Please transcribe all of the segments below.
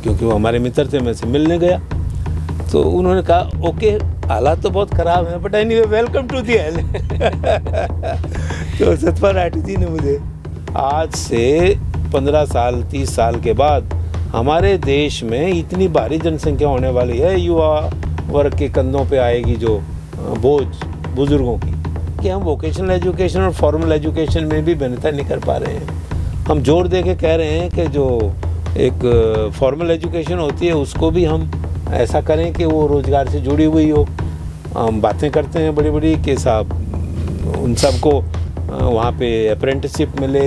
क्योंकि वो हमारे मित्र थे, मैं से मिलने गया तो उन्होंने कहा ओके हालात तो बहुत ख़राब हैं but anyway welcome to the hell. तो सतपाल राठी जी ने मुझे आज से 15 साल 30 साल के बाद हमारे देश में इतनी भारी जनसंख्या होने वाली है, युवा वर्ग के कंधों पे आएगी जो बोझ बुजुर्गों की, कि हम वोकेशनल एजुकेशन और फॉर्मल एजुकेशन में भी भिन्नता नहीं कर पा रहे हैं। हम जोर दे के कह रहे हैं कि जो एक फॉर्मल एजुकेशन होती है उसको भी हम ऐसा करें कि वो रोज़गार से जुड़ी हुई हो। हम बातें करते हैं बड़ी बड़ी कि साहब उन सबको वहाँ पे अप्रेंटिसशिप मिले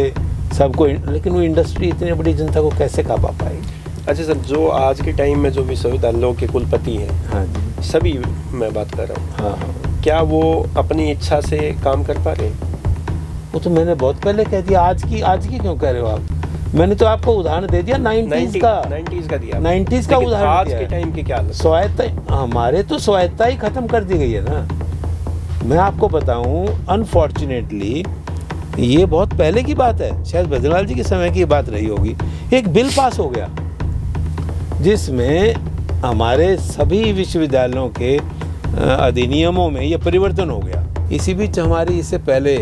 सबको, लेकिन वो इंडस्ट्री इतनी बड़ी जनता को कैसे कापा पाएगी। अच्छा सर, जो आज के टाइम में जो विश्वविद्यालयों के कुलपति हैं, हाँ जी, सभी मैं बात कर रहा हूँ, हाँ, क्या वो अपनी इच्छा से काम कर पा रहे हैं? वो तो मैंने बहुत पहले कह दिया। आज की क्यों कह रहे हो आप? मैंने तो आपको उदाहरण दे दिया 90s का 90s का उदाहरण। आज के टाइम की क्या हालत? स्वायत्ता, हमारे तो स्वायत्ता ही खत्म कर दी गई है ना। मैं आपको बताऊं अनफॉर्चुनेटली ये बहुत पहले की बात है, शायद भजनलाल जी के समय की बात रही होगी। एक बिल पास हो गया जिसमें हमारे सभी विश्वविद्यालयों के अधिनियमों में ये परिवर्तन हो गया। इसी बीच हमारी इससे पहले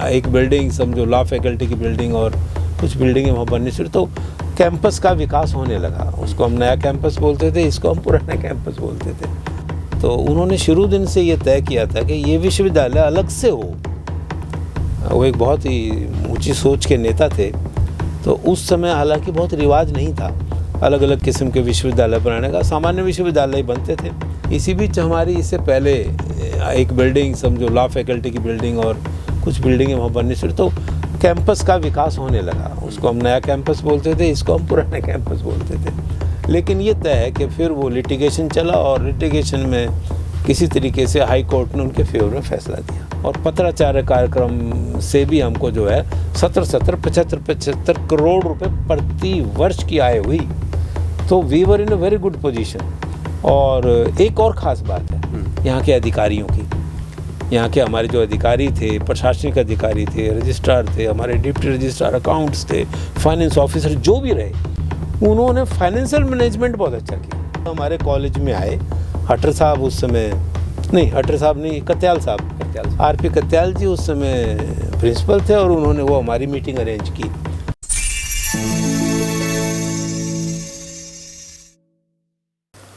एक बिल्डिंग समझो लॉ फैकल्टी की बिल्डिंग और कुछ बिल्डिंगें वहाँ बननी शुरू, तो कैंपस का विकास होने लगा। उसको हम नया कैंपस बोलते थे, इसको हम पुराना कैंपस बोलते थे। तो उन्होंने शुरू दिन से ये तय किया था कि ये विश्वविद्यालय अलग से हो। वो एक बहुत ही ऊंची सोच के नेता थे। तो उस समय हालांकि बहुत रिवाज नहीं था अलग अलग किस्म के विश्वविद्यालय बनाने का, सामान्य विश्वविद्यालय बनते थे। इसी बीच हमारी इससे पहले एक बिल्डिंग समझो लॉ फैकल्टी की बिल्डिंग और कुछ बिल्डिंगें वहाँ बननी शुरू, तो कैंपस का विकास होने लगा। उसको हम नया कैंपस बोलते थे, इसको हम पुराना कैंपस बोलते थे। लेकिन ये तय है कि फिर वो लिटिगेशन चला और लिटिगेशन में किसी तरीके से हाई कोर्ट ने उनके फेवर में फैसला दिया और पत्राचार कार्यक्रम से भी हमको जो है 75 करोड़ रुपए प्रति वर्ष की आय हुई। तो we were in a very good position. और एक और ख़ास बात है यहाँ के अधिकारियों की। यहाँ के हमारे जो अधिकारी थे, प्रशासनिक अधिकारी थे, रजिस्ट्रार थे, हमारे डिप्टी रजिस्ट्रार, अकाउंट्स थे, फाइनेंस ऑफिसर जो भी रहे, उन्होंने फाइनेंशियल मैनेजमेंट बहुत अच्छा किया। हमारे कॉलेज में आए हटर साहब, उस समय नहीं हटर साहब नहीं, कत्याल साहब, आरपी कत्याल जी उस समय प्रिंसिपल थे और उन्होंने वो हमारी मीटिंग अरेंज की।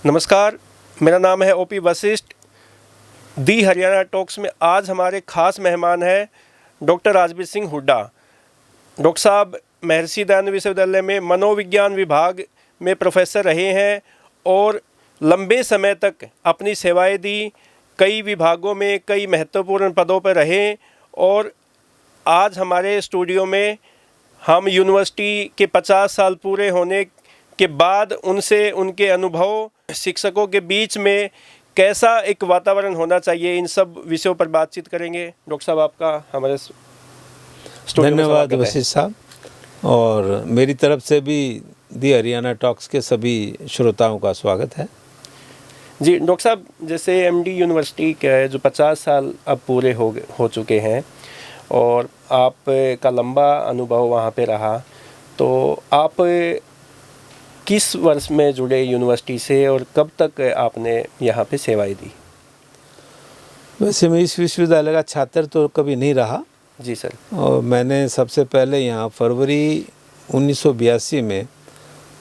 नमस्कार, मेरा नाम है ओपी वशिष्ठ। दी हरियाणा टॉक्स में आज हमारे खास मेहमान हैं डॉक्टर राजवीर सिंह हुड्डा। डॉक्टर साहब महर्षि दयानंद विश्वविद्यालय में मनोविज्ञान विभाग में प्रोफेसर रहे हैं और लंबे समय तक अपनी सेवाएं दी। कई विभागों में कई महत्वपूर्ण पदों पर रहे और आज हमारे स्टूडियो में हम यूनिवर्सिटी के 50 साल पूरे होने के बाद उनसे उनके अनुभव, शिक्षकों के बीच में कैसा एक वातावरण होना चाहिए, इन सब विषयों पर बातचीत करेंगे। डॉक्टर साहब आपका हमारे स्टूडियो में धन्यवाद वशिष्ठ साहब, और मेरी तरफ से भी दी हरियाणा टॉक्स के सभी श्रोताओं का स्वागत है। जी डॉक्टर साहब, जैसे एमडी यूनिवर्सिटी के जो 50 साल अब पूरे हो चुके हैं और आपका लंबा अनुभव वहाँ पे रहा, तो आप किस वर्ष में जुड़े यूनिवर्सिटी से और कब तक आपने यहाँ पे सेवाएं दी? वैसे मैं इस विश्वविद्यालय का छात्र तो कभी नहीं रहा। जी सर। और मैंने सबसे पहले यहाँ फरवरी 1982 में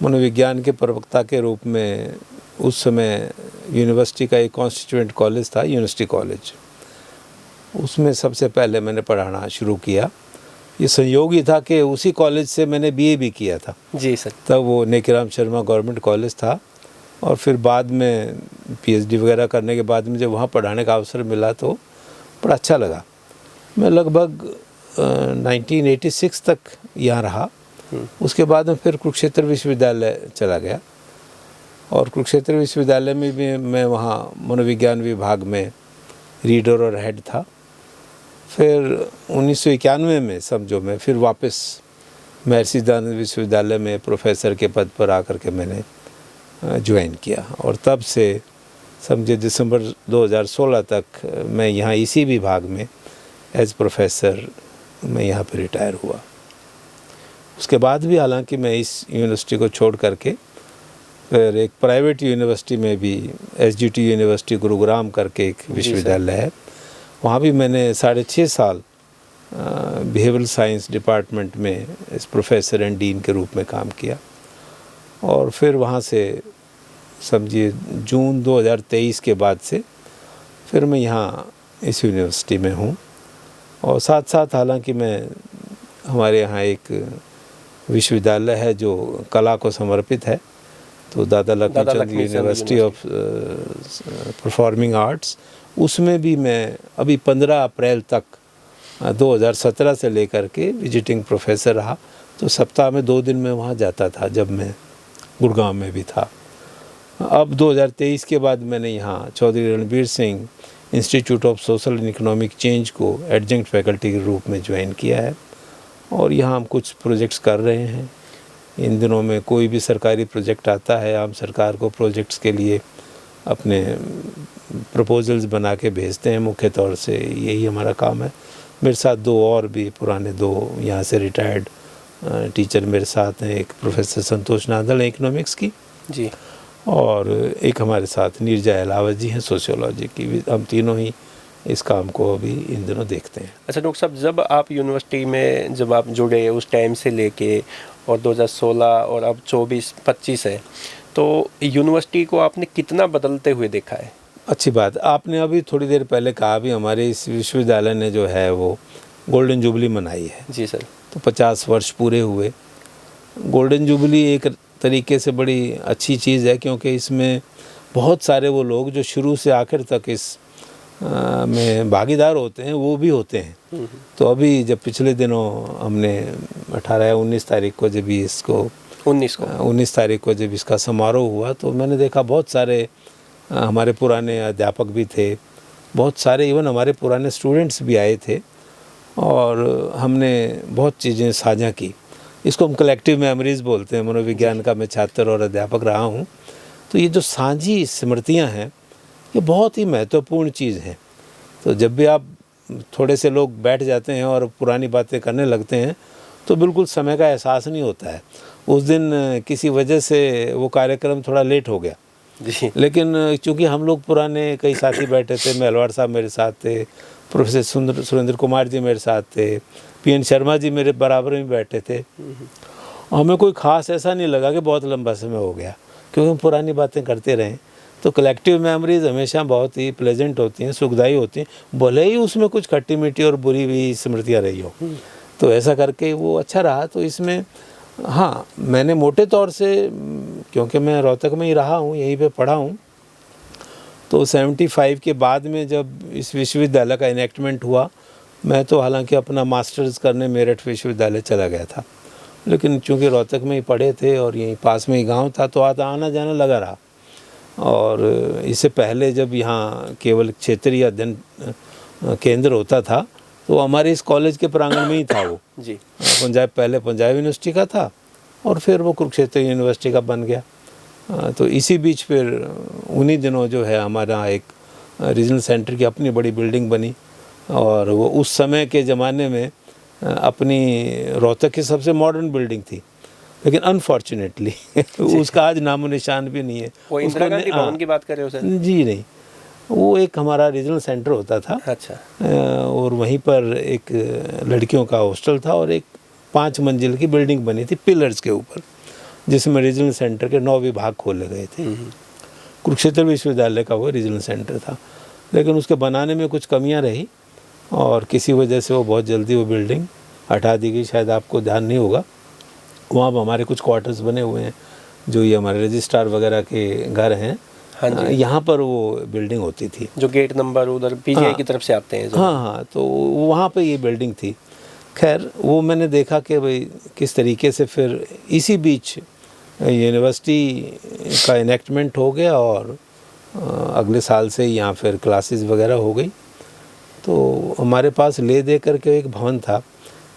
मनोविज्ञान के प्रवक्ता के रूप में, उस समय यूनिवर्सिटी का एक कॉन्स्टिट्यूएंट कॉलेज था, यूनिवर्सिटी कॉलेज, उसमें सबसे पहले मैंने पढ़ाना शुरू किया। ये संयोग ही था कि उसी कॉलेज से मैंने बीए भी किया था। जी सर। तब वो नेकीराम शर्मा गवर्नमेंट कॉलेज था और फिर बाद में पीएचडी वगैरह करने के बाद मुझे वहाँ पढ़ाने का अवसर मिला तो बड़ा अच्छा लगा। मैं लगभग 1986 तक यहाँ रहा। उसके बाद में फिर कुरुक्षेत्र विश्वविद्यालय चला गया और कुरुक्षेत्र विश्वविद्यालय में भी मैं वहाँ मनोविज्ञान विभाग में रीडर और हेड था। फिर 1991 में समझो मैं फिर वापस महर्षि दयानंद विश्वविद्यालय में प्रोफेसर के पद पर आकर के मैंने ज्वाइन किया और तब से समझे दिसंबर 2016 तक मैं यहाँ इसी विभाग में एज प्रोफेसर मैं यहाँ पर रिटायर हुआ। उसके बाद भी हालांकि मैं इस यूनिवर्सिटी को छोड़ करके फिर एक प्राइवेट यूनिवर्सिटी में भी SGT यूनिवर्सिटी गुरुग्राम करके एक विश्वविद्यालय है, वहाँ भी मैंने 6.5 साल बिहेवियरल साइंस डिपार्टमेंट में इस प्रोफेसर एंड डीन के रूप में काम किया। और फिर वहाँ से समझिए जून 2023 के बाद से फिर मैं यहाँ इस यूनिवर्सिटी में हूँ। और साथ साथ हालांकि मैं हमारे यहाँ एक विश्वविद्यालय है जो कला को समर्पित है, तो दादा Laxmichand university of performing arts, उसमें भी मैं अभी 15 अप्रैल तक 2017 से लेकर के विजिटिंग प्रोफेसर रहा। तो सप्ताह में 2 दिन मैं वहाँ जाता था जब मैं गुड़गांव में भी था। अब 2023 के बाद मैंने यहाँ Chaudhary Ranbir Singh institute of social and economic change को एडजंक्ट फैकल्टी के रूप में ज्वाइन किया है। और यहाँ हम कुछ प्रोजेक्ट्स कर रहे हैं। इन दिनों में कोई भी सरकारी प्रोजेक्ट आता है, हम सरकार को प्रोजेक्ट्स के लिए अपने प्रपोजल्स बना के भेजते हैं। मुख्य तौर से यही हमारा काम है। मेरे साथ 2 और भी पुराने 2 यहाँ से रिटायर्ड टीचर मेरे साथ हैं। एक प्रोफेसर संतोष नांदल है इकोनॉमिक्स की जी, और एक हमारे साथ नीरजा अलावत जी हैं सोशियोलॉजी की। हम तीनों ही इस काम को अभी इन दिनों देखते हैं। अच्छा डॉक्टर साहब, जब आप यूनिवर्सिटी में जब आप जुड़े उस टाइम से लेके और 2016 और अब 24-25 है, तो यूनिवर्सिटी को आपने कितना बदलते हुए देखा है? अच्छी बात। आपने अभी थोड़ी देर पहले कहा भी हमारे इस विश्वविद्यालय ने जो है वो गोल्डन जुबली मनाई है। जी सर। तो 50 वर्ष पूरे हुए। गोल्डन जुबली एक तरीके से बड़ी अच्छी चीज़ है, क्योंकि इसमें बहुत सारे वो लोग जो शुरू से आखिर तक इस में भागीदार होते हैं वो भी होते हैं। तो अभी जब पिछले दिनों हमने 18 या 19 तारीख को जब इसको 19 तारीख को जब इसका समारोह हुआ, तो मैंने देखा बहुत सारे हमारे पुराने अध्यापक भी थे, बहुत सारे इवन हमारे पुराने स्टूडेंट्स भी आए थे और हमने बहुत चीज़ें साझा की। इसको हम कलेक्टिव मेमोरीज़ बोलते हैं। मनोविज्ञान का मैं छात्र और अध्यापक रहा हूँ। तो ये जो साझी स्मृतियाँ हैं ये बहुत ही महत्वपूर्ण चीज़ है। तो जब भी आप थोड़े से लोग बैठ जाते हैं और पुरानी बातें करने लगते हैं तो बिल्कुल समय का एहसास नहीं होता है। उस दिन किसी वजह से वो कार्यक्रम थोड़ा लेट हो गया जी, लेकिन चूँकि हम लोग पुराने कई साथी बैठे थे, मेलवाड़ साहब मेरे साथ थे, प्रोफेसर सुरेंद्र कुमार जी मेरे साथ थे, PN शर्मा जी मेरे बराबर में बैठे थे। हमें कोई ख़ास ऐसा नहीं लगा कि बहुत लंबा समय हो गया, क्योंकि हम पुरानी बातें करते रहें। तो कलेक्टिव मेमोरीज हमेशा बहुत ही प्लेजेंट होती हैं, सुखदायी होती हैं, भले ही उसमें कुछ खट्टी मीठी और बुरी भी स्मृतियाँ रही हो। तो ऐसा करके वो अच्छा रहा। तो इसमें हाँ, मैंने मोटे तौर से, क्योंकि मैं रोहतक में ही रहा हूँ, यहीं पे पढ़ा हूँ, तो 75 के बाद में जब इस विश्वविद्यालय का इनेक्टमेंट हुआ, मैं तो हालांकि अपना मास्टर्स करने मेरठ विश्वविद्यालय चला गया था, लेकिन चूँकि रोहतक में ही पढ़े थे और यहीं पास में ही गांव था तो आना जाना लगा रहा। और इससे पहले जब यहाँ केवल क्षेत्रीय अध्ययन केंद्र होता था तो हमारे इस कॉलेज के प्रांगण में ही था वो जी। पहले पंजाब यूनिवर्सिटी का था और फिर वो कुरुक्षेत्र यूनिवर्सिटी का बन गया। तो इसी बीच फिर उन्हीं दिनों जो है हमारा एक रीजनल सेंटर की अपनी बड़ी बिल्डिंग बनी और वो उस समय के ज़माने में अपनी रोहतक की सबसे मॉडर्न बिल्डिंग थी, लेकिन अनफॉर्चुनेटली उसका आज नामो निशान भी नहीं है। वो इंदिरा गांधी भवन की बात कर रहे हो सर? जी नहीं, वो एक हमारा रीजनल सेंटर होता था। अच्छा। और वहीं पर एक लड़कियों का हॉस्टल था और एक 5 मंजिल की बिल्डिंग बनी थी पिलर्स के ऊपर, जिसमें रीजनल सेंटर के 9 विभाग खोले गए थे। कुरुक्षेत्र विश्वविद्यालय का वो रीजनल सेंटर था, लेकिन उसके बनाने में कुछ कमियां रही और किसी वजह से वो बहुत जल्दी वो बिल्डिंग हटा दी गई। शायद आपको ध्यान नहीं होगा, वहाँ पर हमारे कुछ क्वार्टर्स बने हुए हैं, जो ये हमारे रजिस्ट्रार वगैरह के घर हैं। हाँ जी। यहाँ पर वो बिल्डिंग होती थी, जो गेट नंबर उधर PGI की तरफ से आते हैं। हाँ, तो वहाँ पे ये बिल्डिंग थी। खैर वो मैंने देखा कि भाई किस तरीके से फिर इसी बीच यूनिवर्सिटी का इनेक्टमेंट हो गया और अगले साल से यहाँ फिर क्लासेस वगैरह हो गई। तो हमारे पास ले दे करके एक भवन था,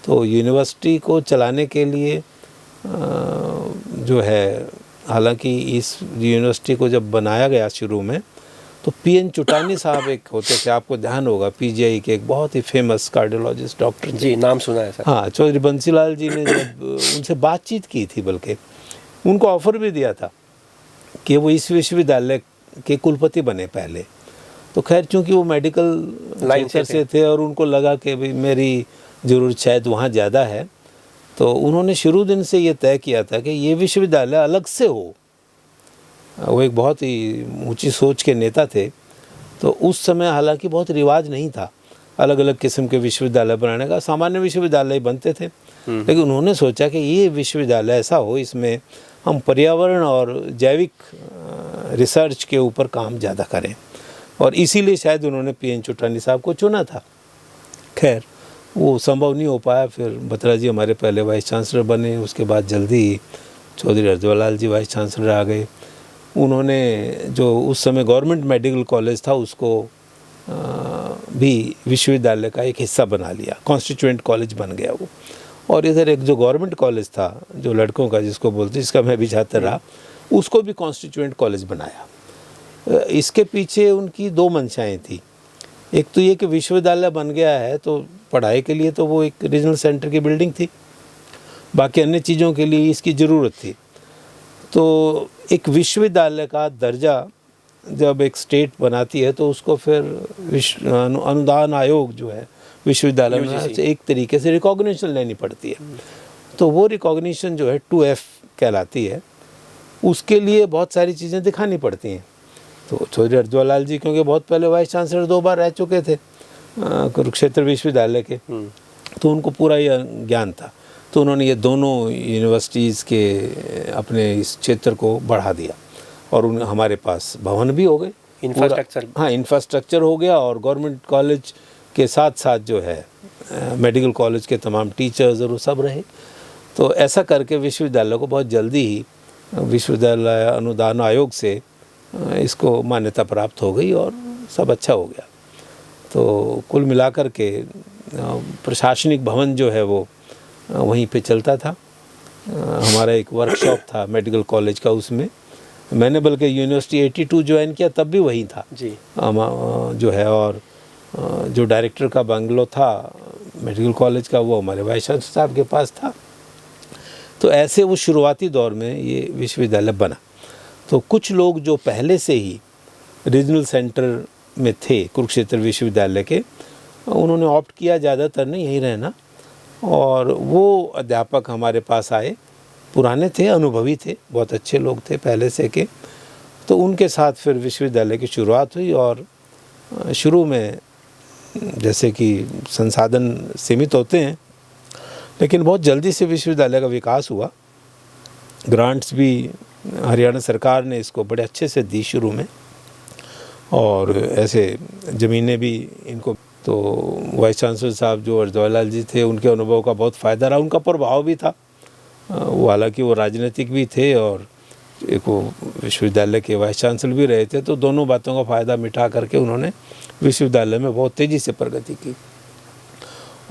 तो यूनिवर्सिटी को चलाने के लिए जो है, हालांकि इस यूनिवर्सिटी को जब बनाया गया शुरू में तो PN चुटानी साहब एक होते थे, आपको ध्यान होगा, PGI के एक बहुत ही फेमस कार्डियोलॉजिस्ट डॉक्टर जी, नाम सुना है सर। हाँ, चौधरी बंसीलाल जी ने जब उनसे बातचीत की थी, बल्कि उनको ऑफ़र भी दिया था कि वो इस विश्वविद्यालय के कुलपति बने पहले। तो खैर चूंकि वो मेडिकल लाइन से थे और उनको लगा कि भाई मेरी ज़रूरत शायद वहाँ ज़्यादा है, तो उन्होंने शुरू दिन से ये तय किया था कि ये विश्वविद्यालय अलग से हो। वो एक बहुत ही ऊंची सोच के नेता थे। तो उस समय हालांकि बहुत रिवाज नहीं था अलग अलग किस्म के विश्वविद्यालय बनाने का, सामान्य विश्वविद्यालय बनते थे। लेकिन उन्होंने सोचा कि ये विश्वविद्यालय ऐसा हो, इसमें हम पर्यावरण और जैविक रिसर्च के ऊपर काम ज़्यादा करें, और इसीलिए शायद उन्होंने PN चुटानी साहब को चुना था। खैर वो संभव नहीं हो पाया। फिर बत्रा जी हमारे पहले वाइस चांसलर बने, उसके बाद जल्दी ही चौधरी हरजवालाल जी वाइस चांसलर आ गए। उन्होंने जो उस समय गवर्नमेंट मेडिकल कॉलेज था उसको भी विश्वविद्यालय का एक हिस्सा बना लिया, कॉन्स्टिट्यूएंट कॉलेज बन गया वो। और इधर एक जो गवर्नमेंट कॉलेज था जो लड़कों का जिसको बोलते, जिसका मैं भी छात्र रहा, उसको भी कॉन्स्टिट्यूएंट कॉलेज बनाया। इसके पीछे उनकी दो मंशाएं थी। एक तो ये कि विश्वविद्यालय बन गया है तो पढ़ाई के लिए तो वो एक रीजनल सेंटर की बिल्डिंग थी, बाकी अन्य चीज़ों के लिए इसकी ज़रूरत थी। तो एक विश्वविद्यालय का दर्जा जब एक स्टेट बनाती है तो उसको फिर अनुदान आयोग जो है विश्वविद्यालय में से एक तरीके से रिकॉग्निशन लेनी पड़ती है। तो वो रिकॉग्निशन जो है 2F कहलाती है, उसके लिए बहुत सारी चीज़ें दिखानी पड़ती हैं। तो चौधरी हरजवालाल जी क्योंकि बहुत पहले वाइस चांसलर 2 बार रह चुके थे कुरुक्षेत्र विश्वविद्यालय के, तो उनको पूरा ये ज्ञान था। तो उन्होंने ये दोनों यूनिवर्सिटीज़ के अपने इस क्षेत्र को बढ़ा दिया और हमारे पास भवन भी हो गए, इंफ्रास्ट्रक्चर। हाँ, इंफ्रास्ट्रक्चर हो गया। और गवर्नमेंट कॉलेज के साथ साथ जो है मेडिकल कॉलेज के तमाम टीचर्स और वो सब रहे। तो ऐसा करके विश्वविद्यालय को बहुत जल्दी ही विश्वविद्यालय अनुदान आयोग से इसको मान्यता प्राप्त हो गई और सब अच्छा हो गया। तो कुल मिलाकर के प्रशासनिक भवन जो है वो वहीं पे चलता था। हमारा एक वर्कशॉप था मेडिकल कॉलेज का, उसमें मैंने बल्कि यूनिवर्सिटी 82 ज्वाइन किया तब भी वहीं था जी जो है। और जो डायरेक्टर का बंगलो था मेडिकल कॉलेज का वो हमारे वाइस चांसलर साहब के पास था। तो ऐसे वो शुरुआती दौर में ये विश्वविद्यालय बना। तो कुछ लोग जो पहले से ही रीजनल सेंटर में थे कुरुक्षेत्र विश्वविद्यालय के, उन्होंने ऑप्ट किया ज़्यादातर ने यहीं रहना। और वो अध्यापक हमारे पास आए, पुराने थे, अनुभवी थे, बहुत अच्छे लोग थे पहले से के। तो उनके साथ फिर विश्वविद्यालय की शुरुआत हुई। और शुरू में जैसे कि संसाधन सीमित होते हैं, लेकिन बहुत जल्दी से विश्वविद्यालय का विकास हुआ। ग्रांट्स भी हरियाणा सरकार ने इसको बड़े अच्छे से दी शुरू में, और ऐसे ज़मीनें भी इनको। तो वाइस चांसलर साहब जो हरजवालाल जी थे, उनके अनुभव का बहुत फ़ायदा रहा, उनका प्रभाव भी था। वो हालांकि वो राजनीतिक भी थे और एक वो विश्वविद्यालय के वाइस चांसलर भी रहे थे। तो दोनों बातों का फ़ायदा मिटा करके उन्होंने विश्वविद्यालय में बहुत तेज़ी से प्रगति की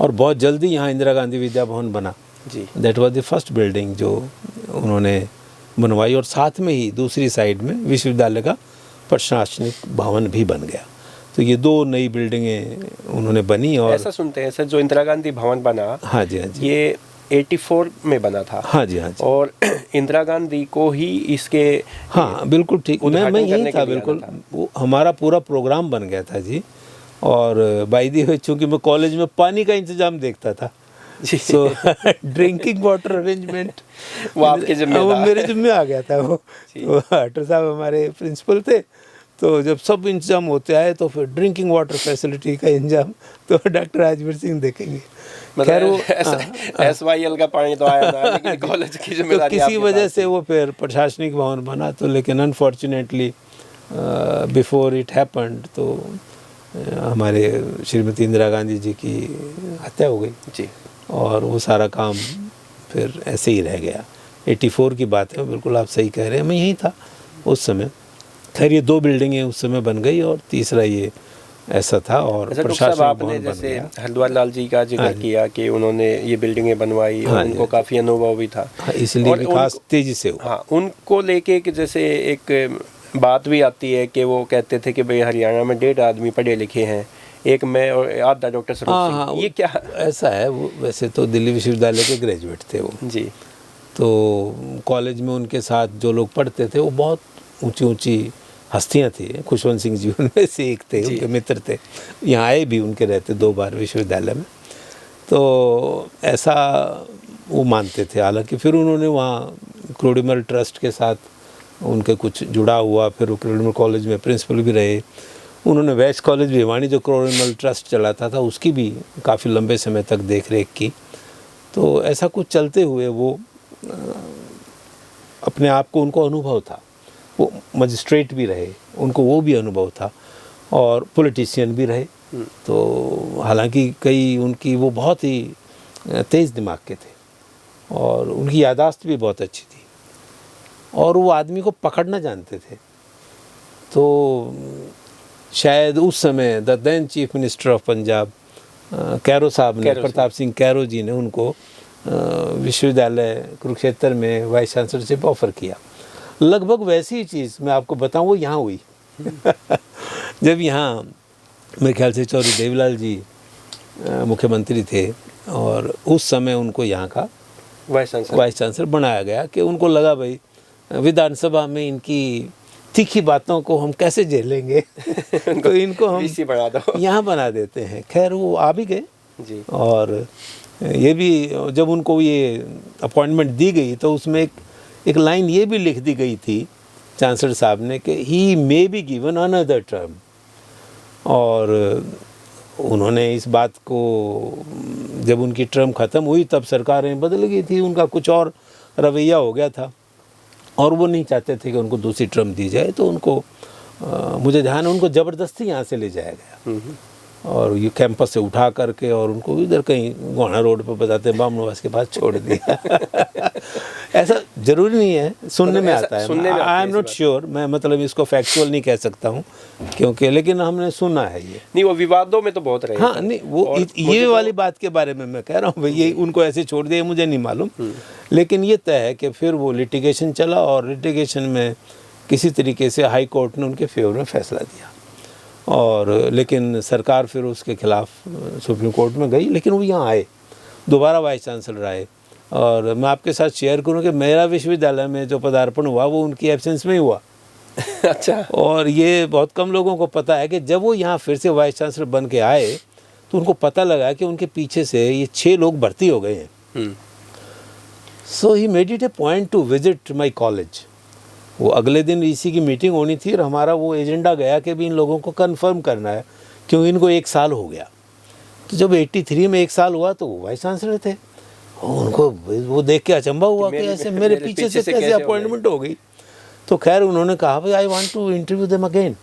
और बहुत जल्दी यहाँ इंदिरा गांधी विद्या भवन बना जी। That was the first building जो उन्होंने बनवाई। और साथ में ही दूसरी साइड में विश्वविद्यालय का प्रशासनिक भवन भी बन गया। तो ये दो नई बिल्डिंगें उन्होंने बनी। और ऐसा सुनते हैं सर, जो इंदिरा गांधी भवन बना, हाँ जी, हाँ जी, ये 84 में बना था। हाँ जी, हाँ जी। और इंदिरा गांधी को ही इसके, हाँ बिल्कुल ठीक, मैं यही था बिल्कुल। वो हमारा पूरा प्रोग्राम बन गया था जी। और बाई दी हुई चूँकि मैं कॉलेज में पानी का इंतजाम देखता था, सो ड्रिंकिंग वाटर अरेंजमेंट वो आपके जिम्मे वो था। मेरे जिम्मे आ गया था। वो हटर साहब हमारे प्रिंसिपल थे। तो जब सब इंतजाम होते आए तो फिर ड्रिंकिंग वाटर फैसिलिटी का इंतजाम तो डॉक्टर राजवीर सिंह देखेंगे। खैर वो SYL का पानी तो आया ना, लेकिन कॉलेज की जिम्मेदारी तो किसी वजह से वो फिर प्रशासनिक भवन बना। तो लेकिन अनफॉर्चुनेटली बिफोर इट हैपेंड तो हमारे श्रीमती इंदिरा गांधी जी की हत्या हो गई जी। और वो सारा काम फिर ऐसे ही रह गया। 84 की बात है, बिल्कुल आप सही कह रहे हैं, मैं यहीं था उस समय। खैर ये दो बिल्डिंगें उस समय बन गई और तीसरा ये ऐसा था। और प्रशासन आपने जैसे हरजवालाल जी का जिक्र किया कि उन्होंने ये बिल्डिंगें बनवाई और उनको काफ़ी अनुभव भी था, इसलिए विकास तेजी से हुआ। हाँ, उनको लेके कि जैसे एक बात भी आती है कि वो कहते थे कि भाई हरियाणा में 1.5 आदमी पढ़े लिखे हैं, एक मैं और आधा डॉक्टर स्वरूप सिंह। ये क्या ऐसा है? वो वैसे तो दिल्ली विश्वविद्यालय के ग्रेजुएट थे वो जी। तो कॉलेज में उनके साथ जो लोग पढ़ते थे वो बहुत ऊंची ऊंची हस्तियां थी। खुशवंत सिंह जी उनमें से एक थे, उनके मित्र थे, यहाँ आए भी उनके रहते 2 बार विश्वविद्यालय में। तो ऐसा वो मानते थे। हालांकि फिर उन्होंने वहाँ क्रोडीमल ट्रस्ट के साथ उनके कुछ जुड़ा हुआ, फिर वो क्रोडीमल कॉलेज में प्रिंसिपल भी रहे। उन्होंने वेस्ट कॉलेज भिवानी जो क्रोडीमल ट्रस्ट चलाता था उसकी भी काफ़ी लंबे समय तक देख रेख की। तो ऐसा कुछ चलते हुए वो अपने आप को, उनको अनुभव था, वो मजिस्ट्रेट भी रहे, उनको वो भी अनुभव था, और पॉलिटिशियन भी रहे। तो हालांकि कई उनकी वो बहुत ही तेज़ दिमाग के थे और उनकी यादाश्त भी बहुत अच्छी थी और वो आदमी को पकड़ना जानते थे। तो शायद उस समय the then chief minister of Punjab Kairon साहब ने, प्रताप सिंह कैरो जी ने उनको विश्वविद्यालय कुरुक्षेत्र में वाइस चांसलरशिप ऑफ़र किया। लगभग वैसी ही चीज़ मैं आपको बताऊं वो यहाँ हुई। जब यहाँ मेरे ख्याल से चौधरी देवीलाल जी मुख्यमंत्री थे और उस समय उनको यहाँ का वाइस चांसलर बनाया गया कि उनको लगा भाई विधानसभा में इनकी तीखी बातों को हम कैसे झेलेंगे तो इनको हम यहाँ बना देते हैं। खैर वो आ भी गए जी। और ये भी जब उनको ये अपॉइंटमेंट दी गई तो उसमें एक लाइन ये भी लिख दी गई थी चांसलर साहब ने कि he may be given another term. और उन्होंने इस बात को, जब उनकी टर्म ख़त्म हुई तब सरकारें बदल गई थी, उनका कुछ और रवैया हो गया था और वो नहीं चाहते थे कि उनको दूसरी टर्म दी जाए। तो उनको मुझे ध्यान है उनको ज़बरदस्ती यहाँ से ले जाया गया और ये कैंपस से उठा करके और उनको इधर कहीं गोहाना रोड पर बताते बाम नवाज के पास छोड़ दिया। ऐसा ज़रूरी नहीं है, सुनने में आता है। आई एम नॉट श्योर, मैं मतलब इसको फैक्चुअल नहीं कह सकता हूँ क्योंकि, लेकिन हमने सुना है ये। नहीं, वो विवादों में तो बहुत रहे। हाँ नहीं, वो ये वाली बात के बारे में मैं कह रहा हूँ भाई, ये उनको ऐसे छोड़ दिया मुझे नहीं मालूम, लेकिन ये तय है कि फिर वो लिटिगेशन चला और लिटिगेशन में किसी तरीके से हाई कोर्ट ने उनके फेवर में फैसला दिया और लेकिन सरकार फिर उसके खिलाफ सुप्रीम कोर्ट में गई। लेकिन वो यहाँ आए, दोबारा वाइस चांसलर आए और मैं आपके साथ शेयर करूँ कि मेरा विश्वविद्यालय में जो पदार्पण हुआ वो उनकी एब्सेंस में ही हुआ। अच्छा। और ये बहुत कम लोगों को पता है कि जब वो यहाँ फिर से वाइस चांसलर बन के आए तो उनको पता लगा कि उनके पीछे से ये 6 लोग भर्ती हो गए हैं। So he made it a point to visit my college. वो अगले दिन इसी की मीटिंग होनी थी और हमारा वो एजेंडा गया कि भी इन लोगों को कंफर्म करना है क्योंकि इनको 1 साल हो गया। तो जब 83 में 1 साल हुआ तो वो वाइस चांसलर थे और उनको वो देख के अचंभा हुआ कि ऐसे मेरे पीछे से कैसे अपॉइंटमेंट हो गई। तो खैर उन्होंने कहा भाई I want to interview them again.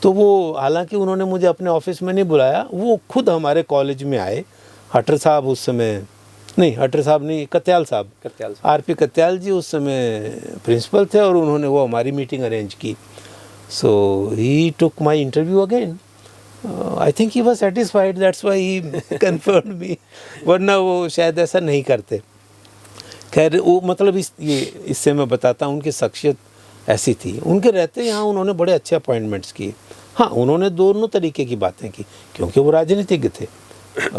तो वो, हालांकि उन्होंने मुझे अपने ऑफिस में नहीं बुलाया, वो खुद हमारे कॉलेज में आए। हटर साहब उस समय, नहीं हटर साहब नहीं, कत्याल साहब, आरपी कत्याल जी उस समय प्रिंसिपल थे और उन्होंने वो हमारी मीटिंग अरेंज की। So he took my interview again. I think he was satisfied, that's why he confirmed me, वरना वो शायद ऐसा नहीं करते। खैर वो मतलब इससे मैं बताता हूँ उनकी शख्सियत ऐसी थी। उनके रहते यहाँ उन्होंने बड़े अच्छे अपॉइंटमेंट्स किए। हाँ, उन्होंने दोनों तरीके की बातें की क्योंकि वो राजनीतिज्ञ थे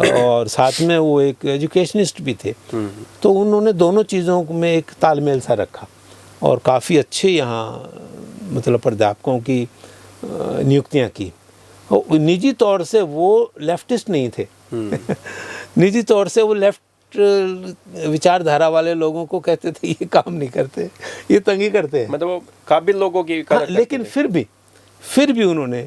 और साथ में वो एक एजुकेशनिस्ट भी थे। तो उन्होंने दोनों चीज़ों में एक तालमेल सा रखा और काफ़ी अच्छे यहाँ मतलब प्राध्यापकों की नियुक्तियाँ की। निजी तौर से वो लेफ्टिस्ट नहीं थे। निजी तौर से वो लेफ्ट विचारधारा वाले लोगों को कहते थे ये काम नहीं करते, ये तंगी करते हैं, मतलब काबिल लोगों की। हाँ, लेकिन फिर भी उन्होंने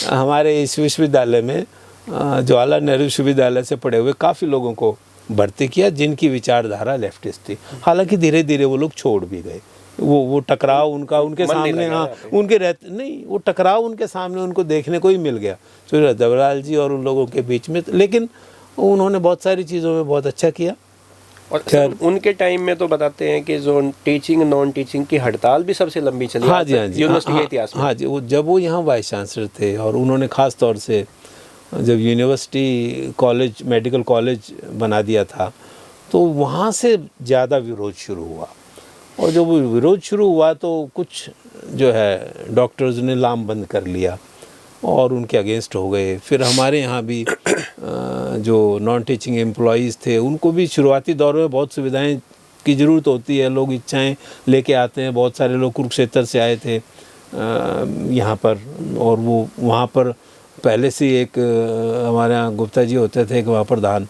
हमारे इस विश्वविद्यालय में जवाहरलाल नेहरू विश्वविद्यालय से पढ़े हुए काफ़ी लोगों को भर्ती किया जिनकी विचारधारा लेफ्टिस्ट थी। हालांकि धीरे धीरे वो लोग छोड़ भी गए। वो टकराव उनका उनके सामने, हाँ उनके रहते नहीं, वो टकराव उनके सामने उनको देखने को ही मिल गया तो देवलाल जी और उन लोगों के बीच में। लेकिन उन्होंने बहुत सारी चीज़ों में बहुत अच्छा किया। और उनके टाइम में तो बताते हैं कि जो टीचिंग नॉन टीचिंग की हड़ताल भी सबसे लंबी चली। हाँ जी, हाँ जी, यूनिवर्सिटी के इतिहास में। हाँ जी, जब वो यहाँ वाइस चांसलर थे और उन्होंने ख़ास तौर से जब यूनिवर्सिटी कॉलेज, मेडिकल कॉलेज बना दिया था तो वहाँ से ज़्यादा विरोध शुरू हुआ। और जब वो विरोध शुरू हुआ तो कुछ जो है डॉक्टर्स ने लामबंद कर लिया और उनके अगेंस्ट हो गए। फिर हमारे यहाँ भी जो नॉन टीचिंग एम्प्लॉइज़ थे उनको भी शुरुआती दौर में बहुत सुविधाएं की ज़रूरत होती है, लोग इच्छाएं लेके आते हैं। बहुत सारे लोग कुरुक्षेत्र से आए थे यहाँ पर, और वो वहाँ पर पहले से एक हमारे यहाँ गुप्ता जी होते थे, एक वहाँ प्रधान,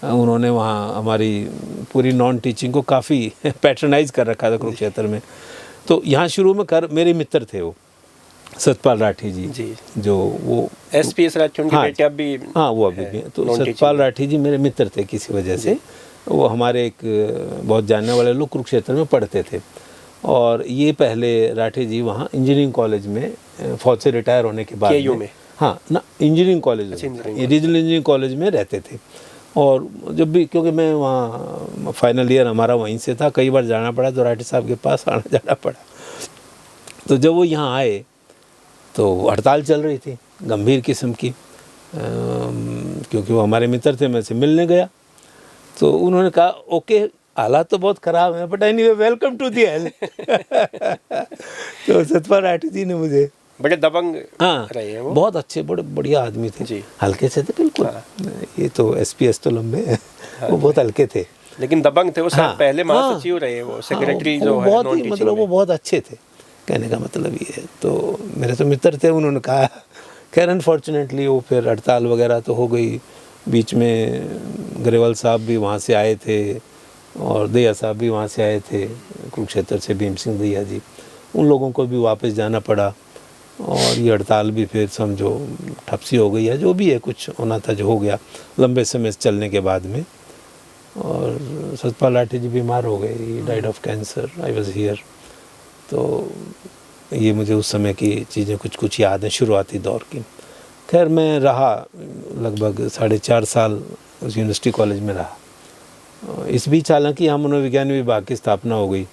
उन्होंने वहाँ हमारी पूरी नॉन टीचिंग को काफ़ी पैट्रनाइज कर रखा था कुरुक्षेत्र में। तो यहाँ शुरू में मेरे मित्र थे वो सतपाल राठी जी, जो वो SPS राठी उनके बेटे अब भी, हाँ वो अभी भी। तो सतपाल राठी जी मेरे मित्र थे किसी वजह से, वो हमारे एक बहुत जानने वाले लोग कुरुक्षेत्र में पढ़ते थे। और ये पहले राठी जी वहाँ इंजीनियरिंग कॉलेज में फौज से रिटायर होने के बाद में, हाँ ना, engineering college, regional engineering college में रहते थे। और जब भी, क्योंकि मैं वहाँ फाइनल ईयर हमारा वहीं से था, कई बार जाना पड़ा तो राठी साहब के पास आना जाना पड़ा। तो जब वो यहाँ आए तो हड़ताल चल रही थी गंभीर किस्म की, क्योंकि वो हमारे मित्र थे, मैं से मिलने गया तो उन्होंने कहा ओके हालात तो बहुत ख़राब है but anyway welcome to the hell. तो सतपाल राठी जी ने मुझे, बड़े दबंग हाँ रहे हैं वो, बहुत अच्छे बड़े बढ़िया आदमी थे जी, हल्के से थे बिल्कुल। ये तो SPS तो लंबे हैं, वो बहुत हल्के थे लेकिन दबंग थे वो। हाँ, पहले महासचिव रहे वो, सेक्रेटरी जो है बहुत ही, मतलब वो बहुत अच्छे थे, कहने का मतलब ये है। तो मेरे तो मित्र थे, उन्होंने कहा, खैर अनफॉर्चुनेटली वो फिर हड़ताल वगैरह तो हो गई। बीच में ग्रेवाल साहब भी वहाँ से आए थे और दहिया साहब भी वहाँ से आए थे, कुरुक्षेत्र से भीम सिंह दहिया जी, उन लोगों को भी वापस जाना पड़ा। और ये हड़ताल भी फिर समझो ठप सी हो गई है, जो भी है, कुछ होना था जो हो गया लंबे समय से चलने के बाद में। और सतपाल राठी जी बीमार हो गए, he died of cancer, I was here. तो ये मुझे उस समय की चीज़ें कुछ कुछ याद हैं, शुरुआती दौर की। खैर मैं रहा लगभग 4.5 साल उस यूनिवर्सिटी कॉलेज में रहा। इस बीच हालांकि यहाँ मनोविज्ञान विभाग की स्थापना हो गई,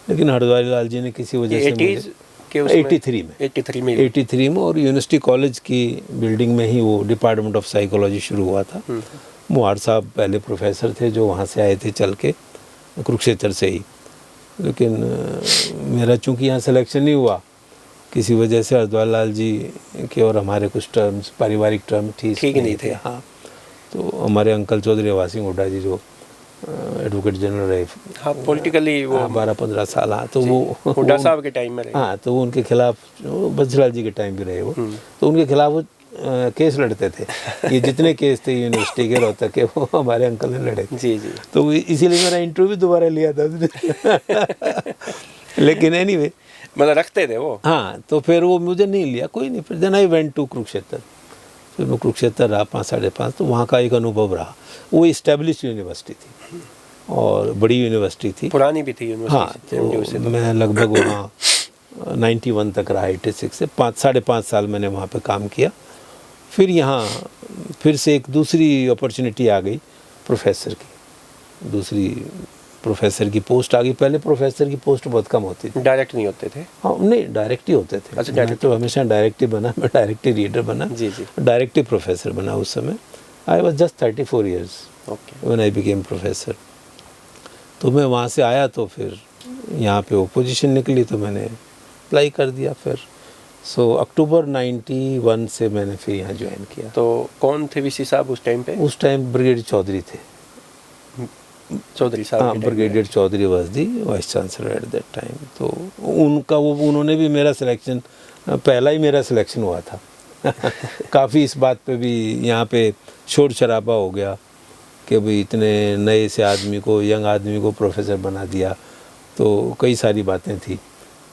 लेकिन हरद्वारी लाल जी ने किसी वजह से मुझे 83 में और यूनिवर्सिटी कॉलेज की बिल्डिंग में ही वो डिपार्टमेंट ऑफ साइकोलॉजी शुरू हुआ था। मुहार साहब पहले प्रोफेसर थे जो वहाँ से आए थे चल के, कुरुक्षेत्र से ही। लेकिन मेरा चूँकि यहाँ सिलेक्शन नहीं हुआ किसी वजह से, हरद्वार लाल जी के और हमारे कुछ टर्म्स, पारिवारिक टर्म ठीक नहीं थे। हाँ, तो हमारे अंकल चौधरी अवास सिंह हुड्डा जी जो एडवोकेट जनरल रहे, हाँ पॉलिटिकली वो 12-15 साल, हाँ, तो वो हुड्डा साहब के टाइम में रहे। हाँ, तो वो उनके खिलाफ, बंसीलाल जी के टाइम भी रहे वो, तो उनके खिलाफ वो केस लड़ते थे। ये जितने केस थे यूनिवर्सिटी के रोहतक के, वो हमारे अंकल ने लड़े थे। जी जी। तो इसीलिए मेरा इंटरव्यू दोबारा लिया था उसने। लेकिन एनीवे मतलब रखते थे वो। हाँ, तो फिर वो मुझे नहीं लिया, कोई नहीं। फिर then I went to Kurukshetra. फिर मैं कुरुक्षेत्र रहा 5-5.5, तो वहाँ का एक अनुभव रहा। वो इस्टेब्लिश यूनिवर्सिटी थी और बड़ी यूनिवर्सिटी थी, पुरानी भी थी यूनिवर्सिटी। हाँ, तो मैं लगभग वहाँ 91 तक रहा, 86 से 5-5.5 साल मैंने वहाँ पे काम किया। फिर यहाँ फिर से एक दूसरी अपॉर्चुनिटी आ गई प्रोफेसर की, दूसरी प्रोफेसर की पोस्ट आ गई। पहले प्रोफेसर की पोस्ट बहुत कम होती थी, डायरेक्ट नहीं होते थे। हाँ, नहीं डायरेक्ट ही होते थे। अच्छा, मैं तो हमेशा डायरेक्ट ही बना, मैं डायरेक्ट ही रीडर बना, जी जी, डायरेक्ट ही प्रोफेसर बना उस समय। I was just 34 years when I became professor. तो मैं वहाँ से आया तो फिर यहाँ पे वो पोजीशन निकली तो मैंने अप्लाई कर दिया। फिर अक्टूबर 91 से मैंने फिर यहाँ ज्वाइन किया। तो कौन थे VC साहब उस टाइम पे? उस टाइम ब्रिगेडियर चौधरी थे, चौधरी साहब। हाँ, brigadier Chaudhary was the vice chancellor at that time. तो उनका उन्होंने भी मेरा सिलेक्शन, पहला ही मेरा सिलेक्शन हुआ था। काफ़ी इस बात पे भी यहाँ पे शोर शराबा हो गया कि भाई इतने नए से आदमी को, यंग आदमी को प्रोफेसर बना दिया, तो कई सारी बातें थी।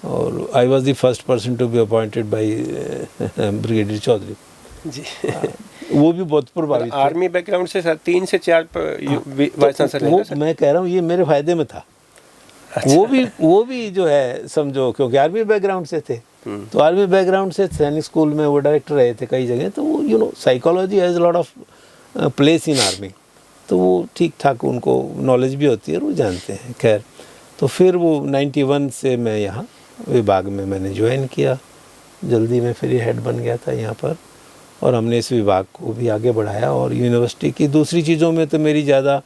और I was the first person to be appointed by brigadier Chaudhary ji. वो भी बहुत प्रभावित, आर्मी बैकग्राउंड से 3 से 4 वाइस चांसलर। वो मैं कह रहा हूँ ये मेरे फायदे में था। अच्छा। वो भी जो है समझो, क्योंकि आर्मी बैकग्राउंड से थे, तो आर्मी बैकग्राउंड से सैनिक स्कूल में वो डायरेक्टर रहे थे कई जगह, तो वो psychology has lot of place in army, तो वो ठीक ठाक उनको नॉलेज भी होती है और वो जानते हैं। खैर, तो फिर वो 91 से मैं यहाँ विभाग में मैंने ज्वाइन किया, जल्दी में फिर हेड बन गया था यहाँ पर, और हमने इस विभाग को भी आगे बढ़ाया। और यूनिवर्सिटी की दूसरी चीज़ों में तो मेरी ज़्यादा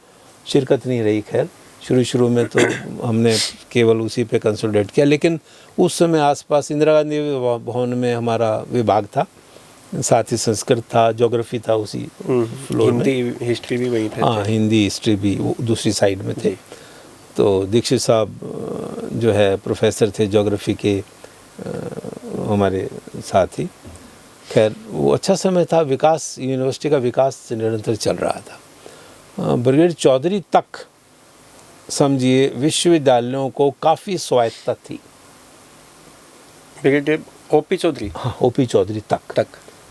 शिरकत नहीं रही। खैर, शुरू में तो हमने केवल उसी पे कंसोलिडेट किया, लेकिन उस समय आसपास इंदिरा गांधी भवन में हमारा विभाग था, साथ ही संस्कृत था, ज्योग्राफी था उसी फ्लोर में, हिंदी हिस्ट्री भी वहीं थे। हाँ, हिंदी हिस्ट्री भी वो दूसरी साइड में थे। तो दीक्षित साहब जो है प्रोफेसर थे ज्योग्राफी के हमारे साथ ही। खैर वो अच्छा समय था, विकास यूनिवर्सिटी का विकास निरंतर चल रहा था। ब्रिगेडियर चौधरी तक समझिए विश्वविद्यालयों को काफ़ी स्वायत्तता थी। ब्रिगेडियर ओपी चौधरी, हाँ, ओपी चौधरी तक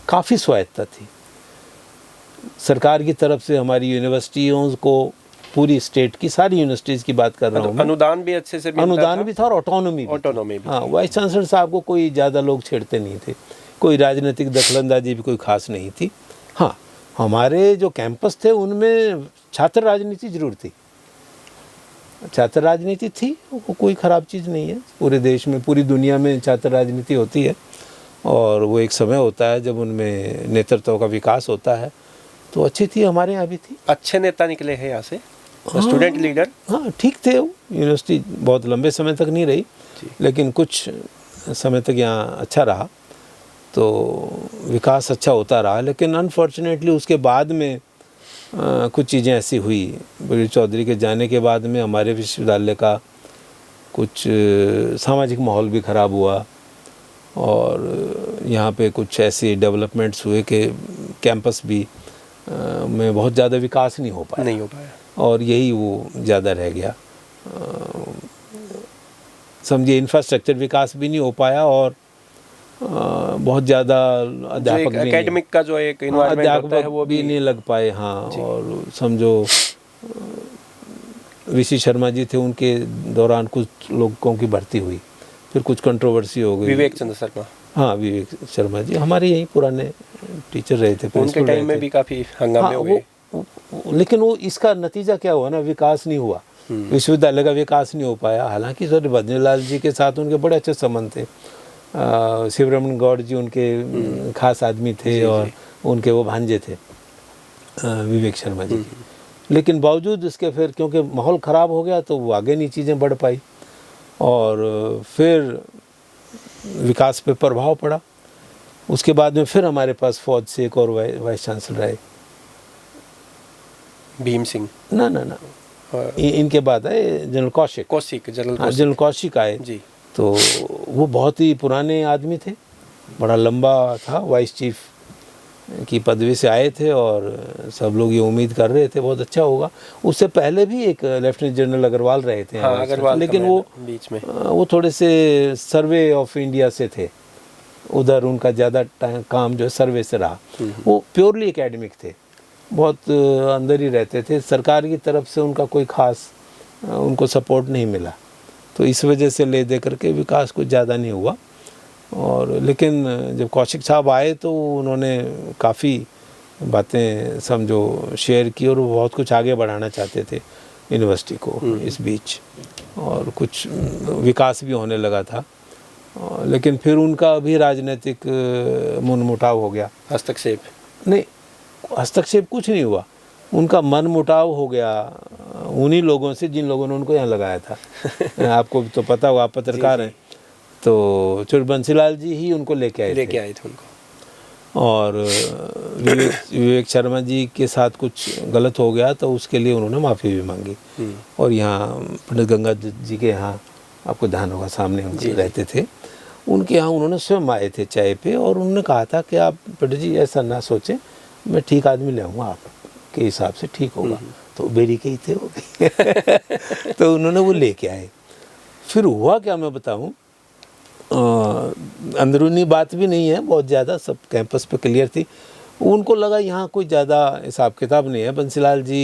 काफ़ी स्वायत्तता थी। सरकार की तरफ से हमारी यूनिवर्सिटियों को, पूरी स्टेट की सारी यूनिवर्सिटीज़ की बात कर रहा हूँ, अनुदान भी अच्छे से मिलता अनुदान था। भी था और ऑटोनॉमी भी हाँ, वाइस चांसलर साहब को कोई ज़्यादा लोग छेड़ते नहीं थे, कोई राजनीतिक दखलंदाजी भी कोई खास नहीं थी। हाँ, हमारे जो कैंपस थे उनमें छात्र राजनीति जरूर थी, छात्र राजनीति थी, वो कोई ख़राब चीज़ नहीं है। पूरे देश में, पूरी दुनिया में छात्र राजनीति होती है और वो एक समय होता है जब उनमें नेतृत्व का विकास होता है, तो अच्छी थी, हमारे यहाँ भी थी। अच्छे नेता निकले हैं यहाँ से, स्टूडेंट लीडर। हाँ, ठीक थे वो। यूनिवर्सिटी बहुत लंबे समय तक नहीं रही, लेकिन कुछ समय तक यहाँ अच्छा रहा, तो विकास अच्छा होता रहा। लेकिन अनफॉर्चुनेटली उसके बाद में कुछ चीज़ें ऐसी हुई, ब्रिगेडियर चौधरी के जाने के बाद में हमारे विश्वविद्यालय का कुछ सामाजिक माहौल भी ख़राब हुआ और यहाँ पे कुछ ऐसे डेवलपमेंट्स हुए कि कैंपस भी में बहुत ज़्यादा विकास नहीं हो पाया और यही वो ज़्यादा रह गया। समझिए इंफ्रास्ट्रक्चर विकास भी नहीं हो पाया और बहुत ज़्यादा अध्यापक भी एकेडमिक का जो एक एनवायरनमेंट होता है वो भी नहीं लग पाए। हाँ, और समझो वीसी शर्मा जी थे, उनके दौरान कुछ लोगों की भर्ती हुई, फिर कुछ कंट्रोवर्सी हो गई। विवेक चंद्र शर्मा, हाँ, विवेक शर्मा जी हमारे यहीं पुराने टीचर रहे थे, उनके टाइम में भी काफ़ी हंगामे हो गए। लेकिन वो इसका नतीजा क्या हुआ ना, विकास नहीं हुआ, विश्वविद्यालय का विकास नहीं हो पाया। हालांकि सर भजनलाल जी के साथ उनके बड़े अच्छे संबंध थे, शिवरमन गौड़ जी उनके खास आदमी थे और उनके वो भांजे थे विवेक शर्मा जी के। लेकिन बावजूद इसके फिर क्योंकि माहौल ख़राब हो गया तो वो आगे नहीं चीज़ें बढ़ पाई और फिर विकास पे प्रभाव पड़ा। उसके बाद में फिर हमारे पास फौज से एक और वाइस चांसलर आए, भीम सिंह ना इनके बाद आए जनरल कौशिक, जनरल कौशिक आए जी। तो वो बहुत ही पुराने आदमी थे, बड़ा लंबा था, वाइस चीफ की पदवी से आए थे और सब लोग ये उम्मीद कर रहे थे बहुत अच्छा होगा। उससे पहले भी एक लेफ्टिनेंट जनरल अग्रवाल रहे थे, हाँ, अग्रवाल, लेकिन वो बीच में वो थोड़े से सर्वे ऑफ इंडिया से थे, उधर उनका ज़्यादा काम जो है सर्वे से रहा। वो प्योरली एकेडमिक थे, बहुत अंदर ही रहते थे, सरकार की तरफ से उनका कोई ख़ास उनको सपोर्ट नहीं मिला, तो इस वजह से ले दे करके विकास कुछ ज़्यादा नहीं हुआ। और लेकिन जब कौशिक साहब आए तो उन्होंने काफ़ी बातें समझो शेयर की और वो बहुत कुछ आगे बढ़ाना चाहते थे यूनिवर्सिटी को इस बीच, और कुछ विकास भी होने लगा था। लेकिन फिर उनका भी राजनीतिक मनमुटाव हो गया। हस्तक्षेप नहीं, हस्तक्षेप कुछ नहीं हुआ, उनका मनमुटाव हो गया उन्हीं लोगों से जिन लोगों ने उनको यहाँ लगाया था। आपको तो पता होगा, आप पत्रकार हैं, तो बंसीलाल जी ही उनको लेके आए थे उनको। और विवेक शर्मा जी के साथ कुछ गलत हो गया तो उसके लिए उन्होंने माफ़ी भी मांगी। और यहाँ पंडित गंगा जी के यहाँ, आपको ध्यान होगा, सामने हम रहते थे, उनके यहाँ उन्होंने स्वयं आए थे चाय पे और उन्होंने कहा था कि आप पंडित जी ऐसा ना सोचें, मैं ठीक आदमी ले आऊँगा, आपके हिसाब से ठीक होगा। तो बेरी के ही थे वो भी। तो उन्होंने वो लेके आए। फिर हुआ क्या मैं बताऊँ, अंदरूनी बात भी नहीं है बहुत ज़्यादा, सब कैंपस पे क्लियर थी। उनको लगा यहाँ कोई ज़्यादा हिसाब किताब नहीं है, बंसीलाल जी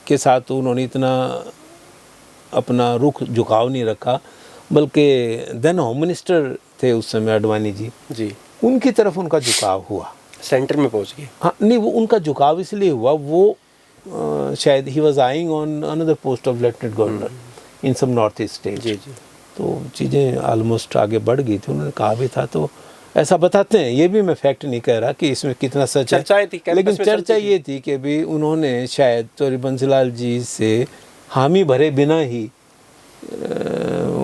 के साथ उन्होंने इतना अपना रुख झुकाव नहीं रखा, बल्कि देन होम मिनिस्टर थे उस समय अडवाणी जी, उनकी तरफ उनका झुकाव हुआ, सेंटर में पहुँच गए। हाँ, नहीं, वो उनका झुकाव इसलिए हुआ, वो शायद he was eyeing on another post of lieutenant governor in some north east state. तो चीज़ें ऑलमोस्ट आगे बढ़ गई थी, उन्होंने कहा भी था, तो ऐसा बताते हैं, ये भी मैं फैक्ट नहीं कह रहा कि इसमें कितना सच है, लेकिन चर्चा ये थी कि भी उन्होंने शायद चौधरी बंसीलाल जी से हामी भरे बिना ही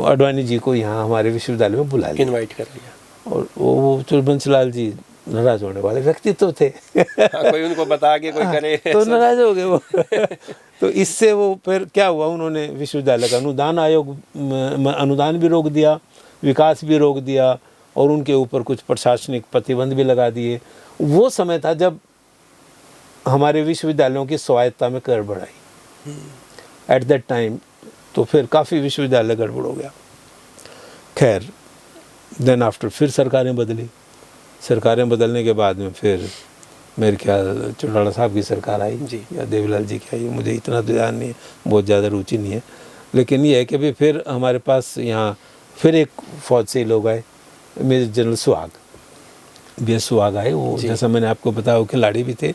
अडवाणी जी को यहाँ हमारे विश्वविद्यालय में बुला लिया, इनवाइट कर लिया। और वो चौधरी बंसीलाल जी नाराज होने वाले व्यक्तित्व थे। कोई उनको बता के कोई करे तो नाराज हो गए वो। तो इससे वो फिर क्या हुआ, उन्होंने विश्वविद्यालय का अनुदान आयोग अनुदान भी रोक दिया, विकास भी रोक दिया और उनके ऊपर कुछ प्रशासनिक प्रतिबंध भी लगा दिए। वो समय था जब हमारे विश्वविद्यालयों की स्वायत्ता में गड़बड़ आई एट दैट टाइम। तो फिर काफ़ी विश्वविद्यालय गड़बड़ हो गया। खैर देन आफ्टर फिर सरकारें बदली। सरकारें बदलने के बाद में फिर मेरे ख्याल चौटाला साहब की सरकार आई जी, या देवीलाल जी की आई, मुझे इतना तो ध्यान नहीं है, बहुत ज़्यादा रुचि नहीं है। लेकिन ये है कि भी फिर हमारे पास यहाँ फिर एक फौज से लोग आए, मेजर जनरल सुहाग, BS सुहाग आए। वो जैसा मैंने आपको बताया वो खिलाड़ी भी थे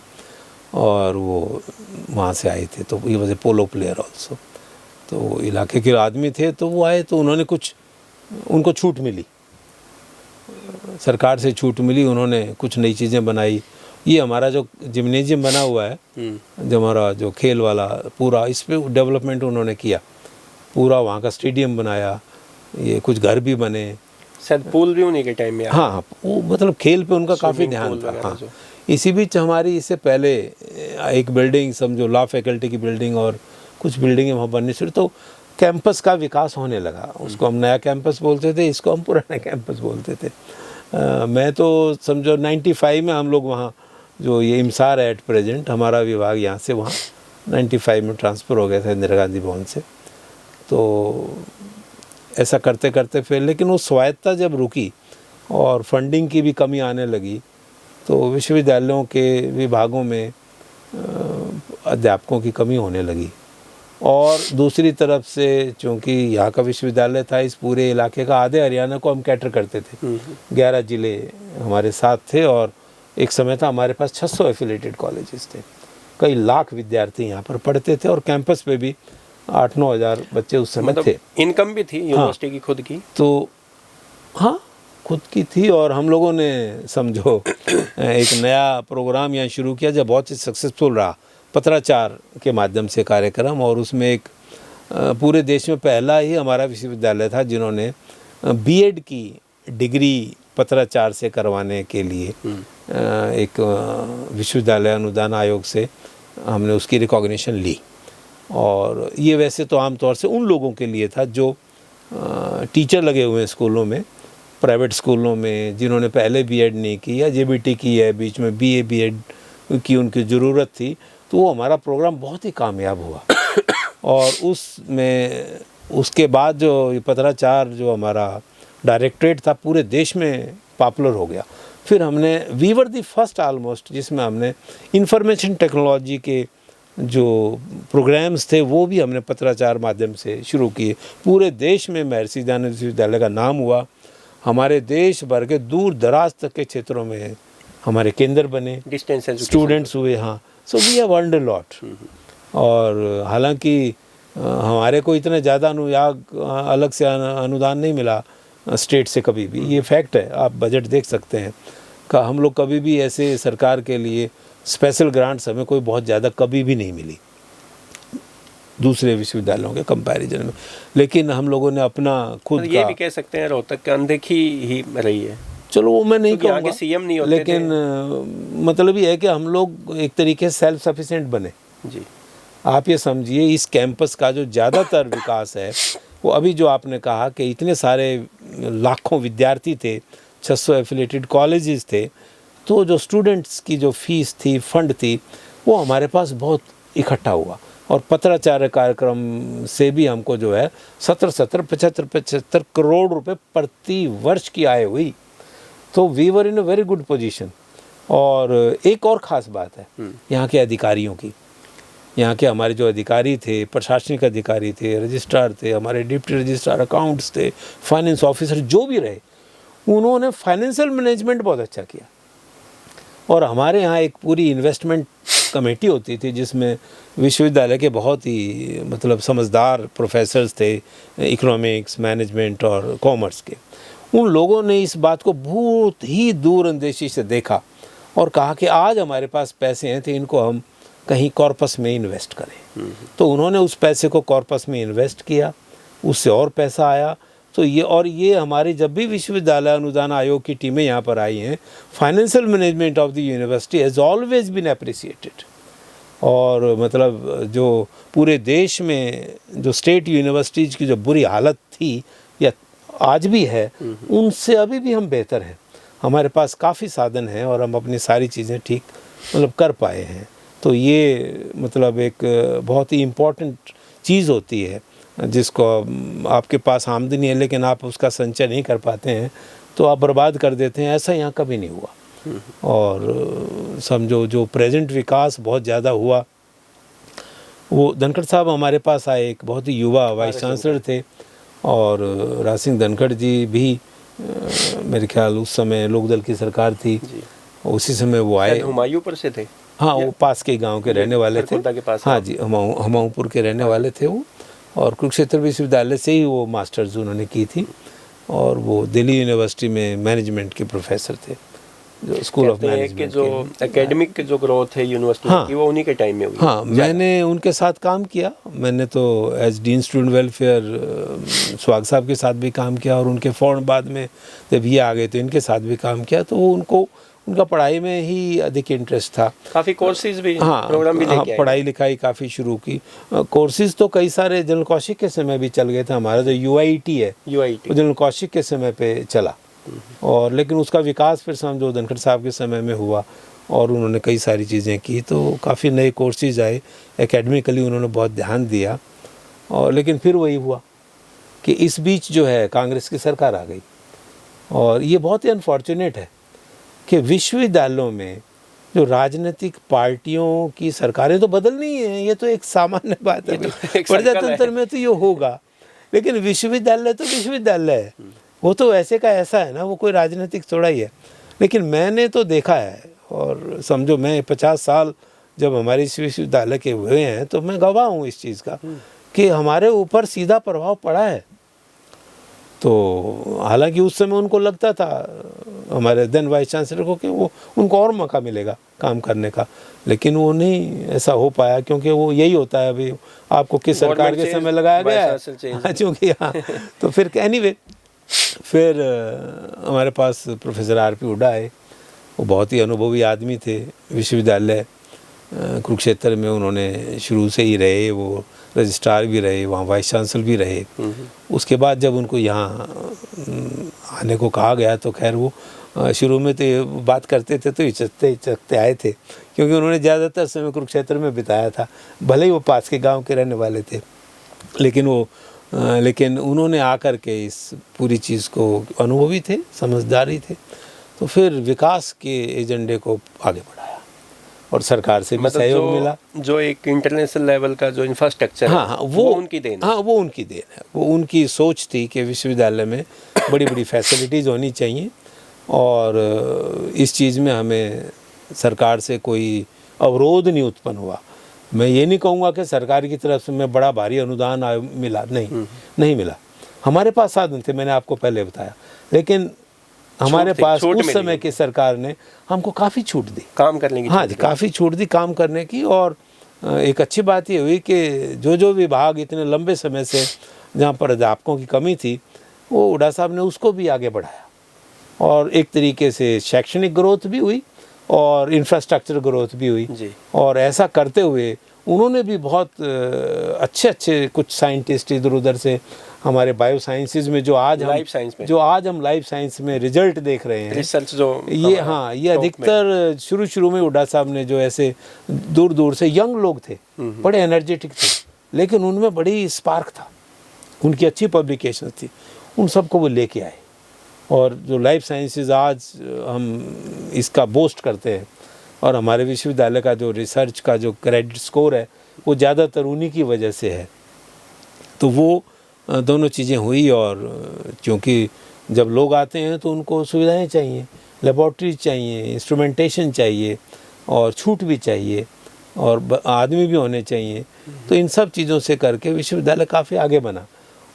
और वो वहाँ से आए थे। तो ये वजह पोलो प्लेयर ऑल्सो, तो इलाके के आदमी थे। तो वो आए तो उन्होंने कुछ, उनको छूट मिली, सरकार से छूट मिली, उन्होंने कुछ नई चीज़ें बनाई। ये हमारा जो जिम्नेजियम बना हुआ है, जो हमारा जो खेल वाला पूरा, इस पर डेवलपमेंट उन्होंने किया, पूरा वहाँ का स्टेडियम बनाया, ये कुछ घर भी बने, शायद पूल भी उन्हीं के टाइम में। हाँ, वो मतलब खेल पे उनका काफ़ी ध्यान था। हाँ, इसी बीच हमारी इससे पहले एक बिल्डिंग समझो लॉ फैकल्टी की बिल्डिंग और कुछ बिल्डिंगें वहाँ बननी शुरू, तो कैंपस का विकास होने लगा। उसको हम नया कैंपस बोलते थे, इसको हम पुराना कैंपस बोलते थे। मैं तो समझो 95 में हम लोग वहाँ, जो ये इमसार है एट प्रेजेंट, हमारा विभाग यहाँ से वहाँ 95 में ट्रांसफ़र हो गया था इंदिरा गांधी भवन से। तो ऐसा करते करते फिर, लेकिन वो स्वायत्ता जब रुकी और फंडिंग की भी कमी आने लगी, तो विश्वविद्यालयों के विभागों में अध्यापकों की कमी होने लगी। और दूसरी तरफ से चूँकि यहाँ का विश्वविद्यालय था, इस पूरे इलाके का आधे हरियाणा को हम कैटर करते थे। 11 ज़िले हमारे साथ थे और एक समय था हमारे पास 600 एफिलेटेड कॉलेजेस थे, कई लाख विद्यार्थी यहाँ पर पढ़ते थे और कैंपस पे भी 8-9 हज़ार बच्चे उस समय थे। इनकम भी थी यूनिवर्सिटी की खुद की, तो हाँ खुद की थी। और हम लोगों ने समझो एक नया प्रोग्राम यहाँ शुरू किया जो बहुत ही सक्सेसफुल रहा, पत्राचार के माध्यम से कार्यक्रम। और उसमें एक पूरे देश में पहला ही हमारा विश्वविद्यालय था जिन्होंने B.Ed की डिग्री पत्राचार से करवाने के लिए एक विश्वविद्यालय अनुदान आयोग से हमने उसकी रिकॉग्निशन ली। और ये वैसे तो आमतौर से उन लोगों के लिए था जो टीचर लगे हुए हैं स्कूलों में, प्राइवेट स्कूलों में, जिन्होंने पहले B.Ed नहीं की या JBT की है, बीच में BA B.Ed की उनकी ज़रूरत थी। तो वो हमारा प्रोग्राम बहुत ही कामयाब हुआ। और उसमें उसके बाद जो ये पत्राचार जो हमारा डायरेक्टरेट था पूरे देश में पॉपुलर हो गया। फिर हमने we were the first almost जिसमें हमने इंफॉर्मेशन टेक्नोलॉजी के जो प्रोग्राम्स थे वो भी हमने पत्राचार माध्यम से शुरू किए। पूरे देश में महर्षि दयानंद विश्वविद्यालय का नाम हुआ। हमारे देश भर के दूर दराज तक के क्षेत्रों में हमारे केंद्र बने, डिस्टेंस स्टूडेंट्स हुए। हाँ, so we have earned a lot. और हालांकि हमारे को इतना ज़्यादा अनुयाग अलग से अनुदान नहीं मिला स्टेट से कभी भी, ये फैक्ट है। आप बजट देख सकते हैं का हम लोग कभी भी ऐसे सरकार के लिए स्पेशल ग्रांट्स हमें कोई बहुत ज़्यादा कभी भी नहीं मिली दूसरे विश्वविद्यालयों के कंपैरिजन में। लेकिन हम लोगों ने अपना खुद ये भी कह सकते हैं रोहतक की अनदेखी ही रही है। चलो वो मैं नहीं कहूँगा, CM नहीं होते लेकिन मतलब ये है कि हम लोग एक तरीके से सेल्फ सफिशिएंट बने जी। आप ये समझिए इस कैंपस का जो ज़्यादातर विकास है वो अभी जो आपने कहा कि इतने सारे लाखों विद्यार्थी थे, 600 एफिलेटेड कॉलेजेस थे, तो जो स्टूडेंट्स की जो फीस थी, फंड थी, वो हमारे पास बहुत इकट्ठा हुआ। और पत्राचार कार्यक्रम से भी हमको जो है 75 करोड़ रुपए प्रति वर्ष की आय हुई। तो we were in a very good position. और एक और ख़ास बात है यहाँ के अधिकारियों की। यहाँ के हमारे जो अधिकारी थे, प्रशासनिक अधिकारी थे, रजिस्ट्रार थे, हमारे डिप्टी रजिस्ट्रार, अकाउंट्स थे, फाइनेंस ऑफिसर जो भी रहे, उन्होंने फाइनेंशियल मैनेजमेंट बहुत अच्छा किया। और हमारे यहाँ एक पूरी इन्वेस्टमेंट कमेटी होती थी जिसमें विश्वविद्यालय के बहुत ही मतलब समझदार प्रोफेसर्स थे, इकोनॉमिक्स, मैनेजमेंट और कॉमर्स के। उन लोगों ने इस बात को बहुत ही दूरअंदेशी से देखा और कहा कि आज हमारे पास पैसे हैं तो इनको हम कहीं कॉर्पस में इन्वेस्ट करें। तो उन्होंने उस पैसे को कॉर्पस में इन्वेस्ट किया, उससे और पैसा आया। तो ये हमारी जब भी विश्वविद्यालय अनुदान आयोग की टीमें यहाँ पर आई हैं, financial management of the university has always been appreciated. और मतलब जो पूरे देश में जो स्टेट यूनिवर्सिटीज़ की जो बुरी हालत थी या आज भी है, उनसे अभी भी हम बेहतर हैं। हमारे पास काफ़ी साधन हैं और हम अपनी सारी चीज़ें ठीक मतलब कर पाए हैं। तो ये मतलब एक बहुत ही इम्पोर्टेंट चीज़ होती है जिसको आपके पास आमदनी है लेकिन आप उसका संचय नहीं कर पाते हैं तो आप बर्बाद कर देते हैं। ऐसा यहाँ कभी नहीं हुआ। और समझो जो प्रेजेंट विकास बहुत ज़्यादा हुआ, वो धनखड़ साहब हमारे पास आए, एक बहुत ही युवा वाइस चांसलर थे और राज सिंह धनखड़ जी भी मेरे ख्याल उस समय लोकदल की सरकार थी, उसी समय वो आए। हुमायूंपुर से थे। हाँ, वो पास के गांव के रहने वाले थे। के पास। हाँ जी, हमाऊंपुर के रहने वाले थे वो, और कुरुक्षेत्र विश्वविद्यालय से ही वो मास्टर्स उन्होंने की थी और वो दिल्ली यूनिवर्सिटी में मैनेजमेंट के प्रोफेसर थे, जो स्कूल ऑफ मैनेजमेंट के जो एकेडमिक जो ग्रोथ है यूनिवर्सिटी की, वो उन्हीं के टाइम में हुई। हाँ, मैंने उनके साथ काम किया। मैंने तो एज डीन स्टूडेंट वेलफेयर स्वाग साहब के साथ भी काम किया और उनके फ़ौरन बाद में जब ये आ गए तो इनके साथ भी काम किया। तो वो उनका पढ़ाई में ही अधिक इंटरेस्ट था। काफ़ी कोर्सेज भी, हाँ, प्रोग्राम भी लेके आए। पढ़ाई लिखाई काफ़ी शुरू की। कोर्सेज तो कई सारे जनरल कौशिक के समय भी चल गए थे। हमारा जो UIT है, वो जनरल कौशिक के समय पे चला, और लेकिन उसका विकास फिर समझो धनखड़ साहब के समय में हुआ और उन्होंने कई सारी चीज़ें की, तो काफ़ी नए कोर्सेज आए। एकेडमिकली उन्होंने बहुत ध्यान दिया। और लेकिन फिर वही हुआ कि इस बीच जो है कांग्रेस की सरकार आ गई, और ये बहुत ही अनफॉर्चुनेट है कि विश्वविद्यालयों में जो राजनीतिक पार्टियों की सरकारें तो बदलनी है, ये तो एक सामान्य बात है, प्रजातंत्र में तो ये होगा, लेकिन विश्वविद्यालय तो विश्वविद्यालय है, वो तो ऐसे का ऐसा है ना, वो कोई राजनीतिक थोड़ा ही है। लेकिन मैंने तो देखा है, और समझो मैं 50 साल जब हमारे इस विश्वविद्यालय के हुए हैं तो मैं गवाह हूँ इस चीज़ का कि हमारे ऊपर सीधा प्रभाव पड़ा है। तो हालांकि उस समय उनको लगता था हमारे देन वाइस चांसलर को कि वो उनको और मौका मिलेगा काम करने का, लेकिन वो नहीं ऐसा हो पाया, क्योंकि वो यही होता है अभी आपको किस सरकार के समय लगाया गया है, क्योंकि हाँ। तो फिर एनीवे फिर हमारे पास प्रोफेसर RP हुड्डा आए। वो बहुत ही अनुभवी आदमी थे। विश्वविद्यालय कुरुक्षेत्र में उन्होंने शुरू से ही रहे, वो रजिस्ट्रार भी रहे, वहाँ वाइस चांसलर भी रहे। उसके बाद जब उनको यहाँ आने को कहा गया तो खैर वो शुरू में तो ये बात करते थे तो हिचकते आए थे, क्योंकि उन्होंने ज़्यादातर समय कुरुक्षेत्र में बिताया था, भले ही वो पास के गांव के रहने वाले थे, लेकिन उन्होंने आकर के इस पूरी चीज़ को अनुभवी थे, समझदारी थे, तो फिर विकास के एजेंडे को आगे बढ़ाया और सरकार से भी सहयोग मिला। जो एक इंटरनेशनल लेवल का जो इंफ्रास्ट्रक्चर है, वो उनकी देन है। हाँ, वो उनकी देन है। वो उनकी सोच थी कि विश्वविद्यालय में बड़ी बड़ी फैसिलिटीज़ होनी चाहिए और इस चीज़ में हमें सरकार से कोई अवरोध नहीं उत्पन्न हुआ। मैं ये नहीं कहूँगा कि सरकार की तरफ से मैं बड़ा भारी अनुदान मिला, नहीं मिला। हमारे पास साधन थे, मैंने आपको पहले बताया, लेकिन हमारे पास उस समय की सरकार ने हमको काफ़ी छूट दी काम करने की। हाँ जी, काफ़ी छूट दी काम करने की। और एक अच्छी बात ये हुई कि जो विभाग इतने लंबे समय से जहाँ पर अध्यापकों की कमी थी, वो हुड्डा साहब ने उसको भी आगे बढ़ाया और एक तरीके से शैक्षणिक ग्रोथ भी हुई और इंफ्रास्ट्रक्चर ग्रोथ भी हुई जी। और ऐसा करते हुए उन्होंने भी बहुत अच्छे कुछ साइंटिस्ट इधर उधर से हमारे बायो साइंसेज में जो आज हम लाइफ साइंस में रिजल्ट देख रहे हैं, रिसर्च जो ये अधिकतर शुरू में हुड्डा साहब ने जो ऐसे दूर दूर से यंग लोग थे, बड़े एनर्जेटिक थे, लेकिन उनमें बड़ी स्पार्क था, उनकी अच्छी पब्लिकेशन थी, उन सबको वो लेके आए। और जो लाइफ साइंसेज आज हम इसका बोस्ट करते हैं, और हमारे विश्वविद्यालय का जो रिसर्च का जो क्रेडिट स्कोर है वो ज़्यादातर उन्हीं की वजह से है। तो वो दोनों चीज़ें हुई, और क्योंकि जब लोग आते हैं तो उनको सुविधाएं चाहिए, लेबॉर्ट्री चाहिए, इंस्ट्रूमेंटेशन चाहिए, और छूट भी चाहिए, और आदमी भी होने चाहिए। तो इन सब चीज़ों से करके विश्वविद्यालय काफ़ी आगे बना।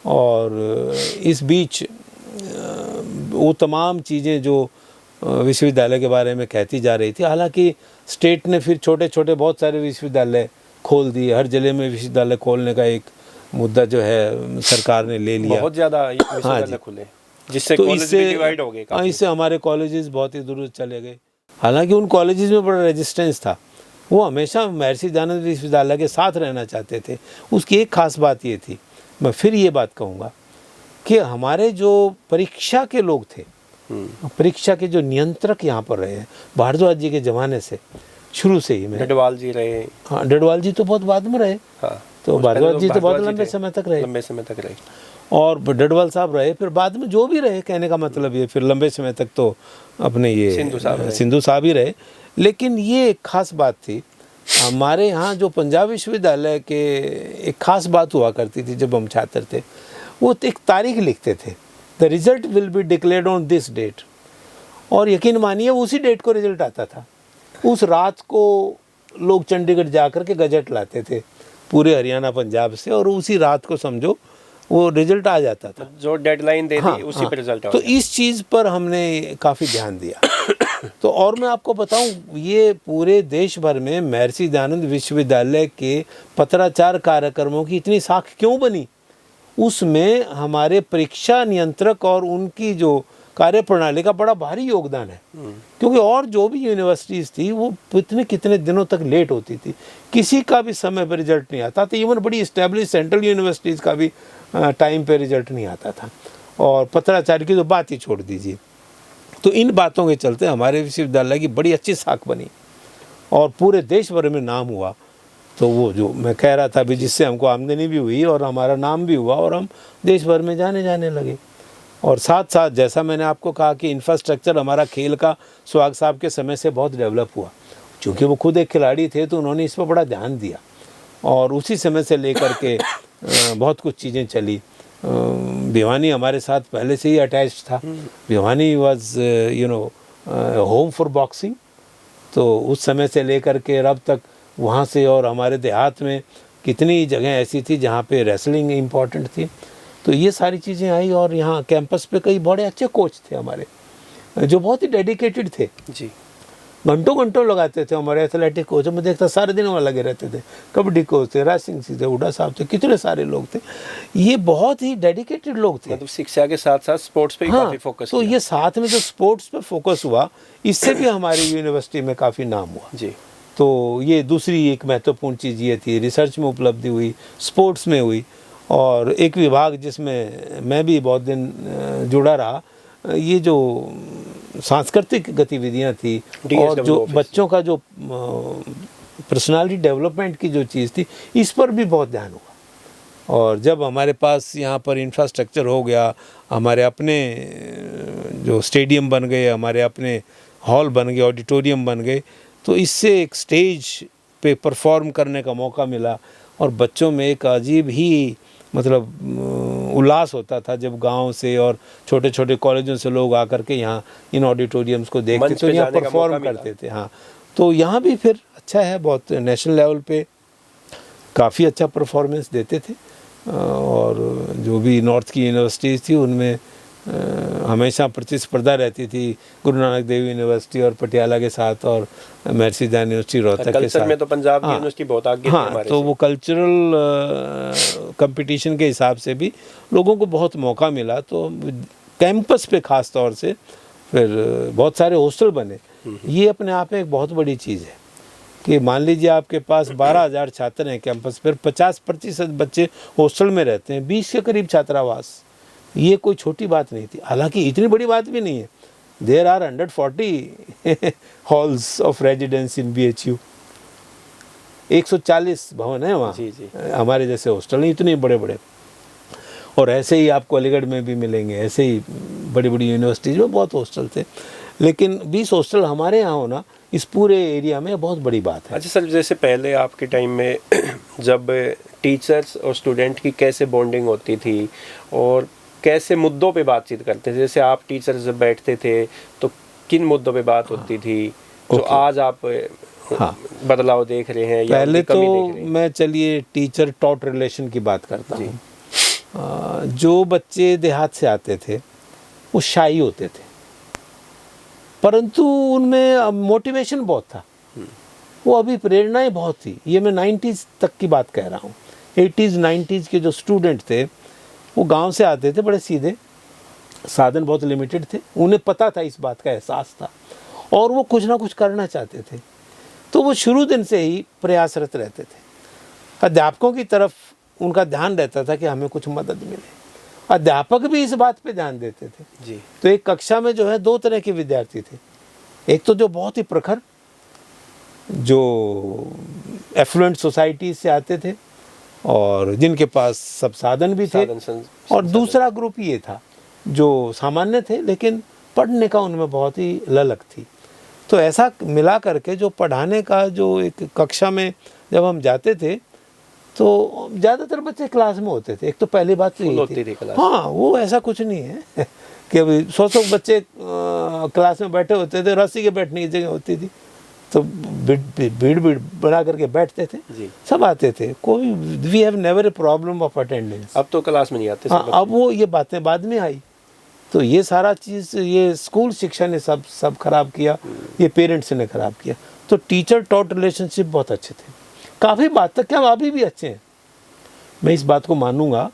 और इस बीच वो तमाम चीज़ें जो विश्वविद्यालय के बारे में कहती जा रही थी, हालांकि स्टेट ने फिर छोटे छोटे बहुत सारे विश्वविद्यालय खोल दिए। हर जिले में विश्वविद्यालय खोलने का एक मुद्दा जो है सरकार ने ले लिया, बहुत ज़्यादा विश्वविद्यालय खुले, जिससे तो कॉलेज भी डिवाइड हो गए। इससे हमारे कॉलेजेस बहुत ही दूर चले गए। हालांकि उन कॉलेजेस में बड़ा रेजिस्टेंस था, वो हमेशा महर्षि दयानंद विश्वविद्यालय के साथ रहना चाहते थे। उसकी एक खास बात ये थी, मैं फिर ये बात कहूँगा कि हमारे जो परीक्षा के लोग थे, परीक्षा के जो नियंत्रक यहाँ पर रहे हैं भारद्वाज जी के ज़माने से, शुरू से ही। डडवाल जी रहे। हाँ, डडवाल जी तो बहुत बाद में रहे। हाँ, तो भारद्वाज जी तो बहुत लंबे समय तक रहे। और डडवाल साहब रहे, फिर बाद में जो भी रहे, कहने का मतलब ये, फिर लंबे समय तक तो अपने ये सिंधु साहब ही रहे। लेकिन ये एक खास बात थी हमारे यहाँ, जो पंजाब विश्वविद्यालय के एक खास बात हुआ करती थी जब हम छात्र थे, वो एक तारीख लिखते थे, the result will be declared on this date, और यकीन मानिए उसी डेट को रिजल्ट आता था। उस रात को लोग चंडीगढ़ जा कर के गजट लाते थे पूरे हरियाणा पंजाब से, और उसी रात को समझो वो रिजल्ट आ जाता था, जो डेडलाइन दे दी उसी पे रिजल्ट। तो इस चीज़ पर हमने काफ़ी ध्यान दिया। तो और मैं आपको बताऊं, ये पूरे देश भर में महर्षि दयानंद विश्वविद्यालय के पत्राचार कार्यक्रमों की इतनी साख क्यों बनी, उसमें हमारे परीक्षा नियंत्रक और उनकी जो कार्यप्रणाली का बड़ा भारी योगदान है। क्योंकि और जो भी यूनिवर्सिटीज़ थी वो कितने दिनों तक लेट होती थी, किसी का भी समय पर रिजल्ट नहीं आता था। इवन बड़ी इस्टेब्लिश सेंट्रल यूनिवर्सिटीज़ का भी टाइम पे रिजल्ट नहीं आता था, और पत्राचार की तो बात ही छोड़ दीजिए। तो इन बातों के चलते हमारे विश्वविद्यालय की बड़ी अच्छी साख बनी और पूरे देश भर में नाम हुआ। तो वो जो मैं कह रहा था अभी, जिससे हमको आमदनी भी हुई और हमारा नाम भी हुआ और हम देश भर में जाने लगे। और साथ साथ जैसा मैंने आपको कहा कि इंफ्रास्ट्रक्चर हमारा खेल का सुहाग साहब के समय से बहुत डेवलप हुआ। चूँकि वो खुद एक खिलाड़ी थे तो उन्होंने इस पर बड़ा ध्यान दिया, और उसी समय से लेकर के बहुत कुछ चीज़ें चली। भिवानी हमारे साथ पहले से ही अटैच था। Bhiwani was home for boxing. तो उस समय से लेकर के अब तक वहाँ से, और हमारे देहात में कितनी जगह ऐसी थी जहाँ पे रेसलिंग इम्पॉर्टेंट थी। तो ये सारी चीज़ें आई, और यहाँ कैंपस पे कई बड़े अच्छे कोच थे हमारे, जो बहुत ही डेडिकेटेड थे जी। घंटों लगाते थे। हमारे एथलेटिक कोच मैं देखता सारे दिन वहाँ लगे रहते थे, कबड्डी कोच थे, राज सिंह सी थे, हुड्डा साहब थे, कितने सारे लोग थे। ये बहुत ही डेडिकेटेड लोग थे। मतलब शिक्षा के साथ साथ स्पोर्ट्स पे काफी फोकस तो ये साथ में जो स्पोर्ट्स पे फोकस हुआ, इससे भी हमारी यूनिवर्सिटी में काफ़ी नाम हुआ जी। तो ये दूसरी एक महत्वपूर्ण चीज़ ये थी, रिसर्च में उपलब्धि हुई, स्पोर्ट्स में हुई। और एक विभाग जिसमें मैं भी बहुत दिन जुड़ा रहा, ये जो सांस्कृतिक गतिविधियां थी और जो बच्चों का जो पर्सनालिटी डेवलपमेंट की जो चीज़ थी, इस पर भी बहुत ध्यान हुआ। और जब हमारे पास यहाँ पर इंफ्रास्ट्रक्चर हो गया, हमारे अपने जो स्टेडियम बन गए, हमारे अपने हॉल बन गए, ऑडिटोरियम बन गए, तो इससे एक स्टेज पे परफॉर्म करने का मौका मिला। और बच्चों में एक अजीब ही मतलब उल्लास होता था जब गांव से और छोटे छोटे कॉलेजों से लोग आकर के यहाँ इन ऑडिटोरियम्स को देखते तो यहाँ परफॉर्म करते थे। हाँ, तो यहाँ भी फिर अच्छा है, बहुत नेशनल लेवल पे काफ़ी अच्छा परफॉर्मेंस देते थे। और जो भी नॉर्थ की यूनिवर्सिटीज़ थी उनमें हमेशा प्रतिस्पर्धा रहती थी, गुरु नानक देव यूनिवर्सिटी और पटियाला के साथ, और महर्षि दयानंद यूनिवर्सिटी रोहतक के साथ। में तो पंजाब की यूनिवर्सिटी बहुत आगे थी हमारे तो वो कल्चरल कंपटीशन के हिसाब से भी लोगों को बहुत मौका मिला। तो कैंपस पे ख़ास तौर से फिर बहुत सारे हॉस्टल बने। ये अपने आप में एक बहुत बड़ी चीज़ है कि मान लीजिए आपके पास 12,000 छात्र हैं कैंपस पर, 50% बच्चे हॉस्टल में रहते हैं, 20 के करीब छात्रावास। ये कोई छोटी बात नहीं थी, हालांकि इतनी बड़ी बात भी नहीं है। There are 140 halls of residence in BHU, 140 भवन है वहाँ। जी। हमारे जैसे हॉस्टल नहीं इतने बड़े बड़े, और ऐसे ही आपको अलीगढ़ में भी मिलेंगे, ऐसे ही बड़ी बड़ी यूनिवर्सिटीज़ में बहुत हॉस्टल थे। लेकिन 20 हॉस्टल हमारे यहाँ होना इस पूरे एरिया में बहुत बड़ी बात है। अच्छा सर, जैसे पहले आपके टाइम में जब टीचर्स और स्टूडेंट की कैसे बॉन्डिंग होती थी और कैसे मुद्दों पे बातचीत करते थे, जैसे आप टीचर जब बैठते थे तो किन मुद्दों पे बात होती थी जो आज आप बदलाव देख रहे हैं या पहले कमी तो देख रहे हैं? मैं चलिए टीचर टॉट रिलेशन की बात करता हूँ। जो बच्चे देहात से आते थे वो शाई होते थे, परंतु उनमें मोटिवेशन बहुत था, वो अभी प्रेरणाएं बहुत थी। ये मैं 90s तक की बात कह रहा हूँ। 80s 90s के जो स्टूडेंट थे वो गांव से आते थे, बड़े सीधे, साधन बहुत लिमिटेड थे, उन्हें पता था, इस बात का एहसास था, और वो कुछ ना कुछ करना चाहते थे। तो वो शुरू दिन से ही प्रयासरत रहते थे। अध्यापकों की तरफ उनका ध्यान रहता था कि हमें कुछ मदद मिले। अध्यापक भी इस बात पे ध्यान देते थे जी। तो एक कक्षा में जो है 2 तरह के विद्यार्थी थे। एक तो जो बहुत ही प्रखर, जो एफ्लुएंट सोसाइटी से आते थे और जिनके पास सब साधन भी थे, और दूसरा ग्रुप ये था जो सामान्य थे लेकिन पढ़ने का उनमें बहुत ही ललक थी। तो ऐसा मिला करके जो पढ़ाने का जो एक कक्षा में जब हम जाते थे तो ज़्यादातर बच्चे क्लास में होते थे। एक तो पहली बात तो यही थी। हाँ, वो ऐसा कुछ नहीं है कि अभी 100 बच्चे क्लास में बैठे होते थे, रस्सी के बैठने की जगह होती थी तो भीड़ बना करके बैठते थे जी। सब आते थे, कोई we have never a problem of attendance. अब तो क्लास में नहीं आते। हाँ, अब वो ये बातें बाद में आई। तो ये सारा चीज़ ये स्कूल शिक्षा ने सब खराब किया, ये पेरेंट्स ने खराब किया। तो टीचर टॉट रिलेशनशिप बहुत अच्छे थे, काफ़ी बात तक, क्या अभी भी अच्छे हैं। मैं इस बात को मानूंगा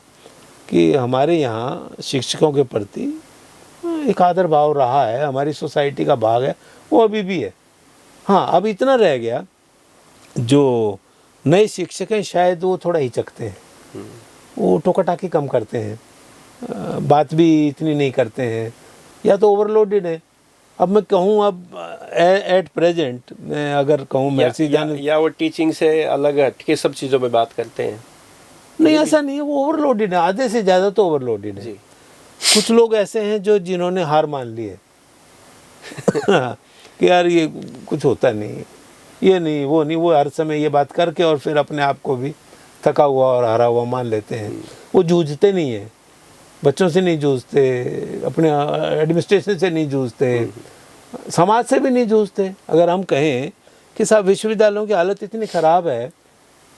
कि हमारे यहाँ शिक्षकों के प्रति एक आदर भाव रहा है, हमारी सोसाइटी का भाग है, वो अभी भी है। हाँ, अब इतना रह गया, जो नए शिक्षक हैं शायद वो थोड़ा हिचकते हैं, वो टोका-टाकी कम करते हैं, बात भी इतनी नहीं करते हैं, या तो ओवरलोडेड है। अब मैं कहूँ, अब एट प्रेजेंट मैं अगर कहूँ महर्षि दयानंद, या वो टीचिंग से अलग हट के सब चीज़ों पे बात करते हैं। नहीं, ऐसा नहीं है, वो ओवरलोडेड है, आधे से ज़्यादा तो ओवरलोडेड है। जी। कुछ लोग ऐसे हैं जो जिन्होंने हार मान ली है कि यार ये कुछ होता नहीं, ये नहीं, वो नहीं, वो हर समय ये बात करके और फिर अपने आप को भी थका हुआ और हारा हुआ मान लेते हैं। वो जूझते नहीं हैं, बच्चों से नहीं जूझते, अपने एडमिनिस्ट्रेशन से नहीं जूझते, समाज से भी नहीं जूझते। अगर हम कहें कि साहब विश्वविद्यालयों की हालत इतनी ख़राब है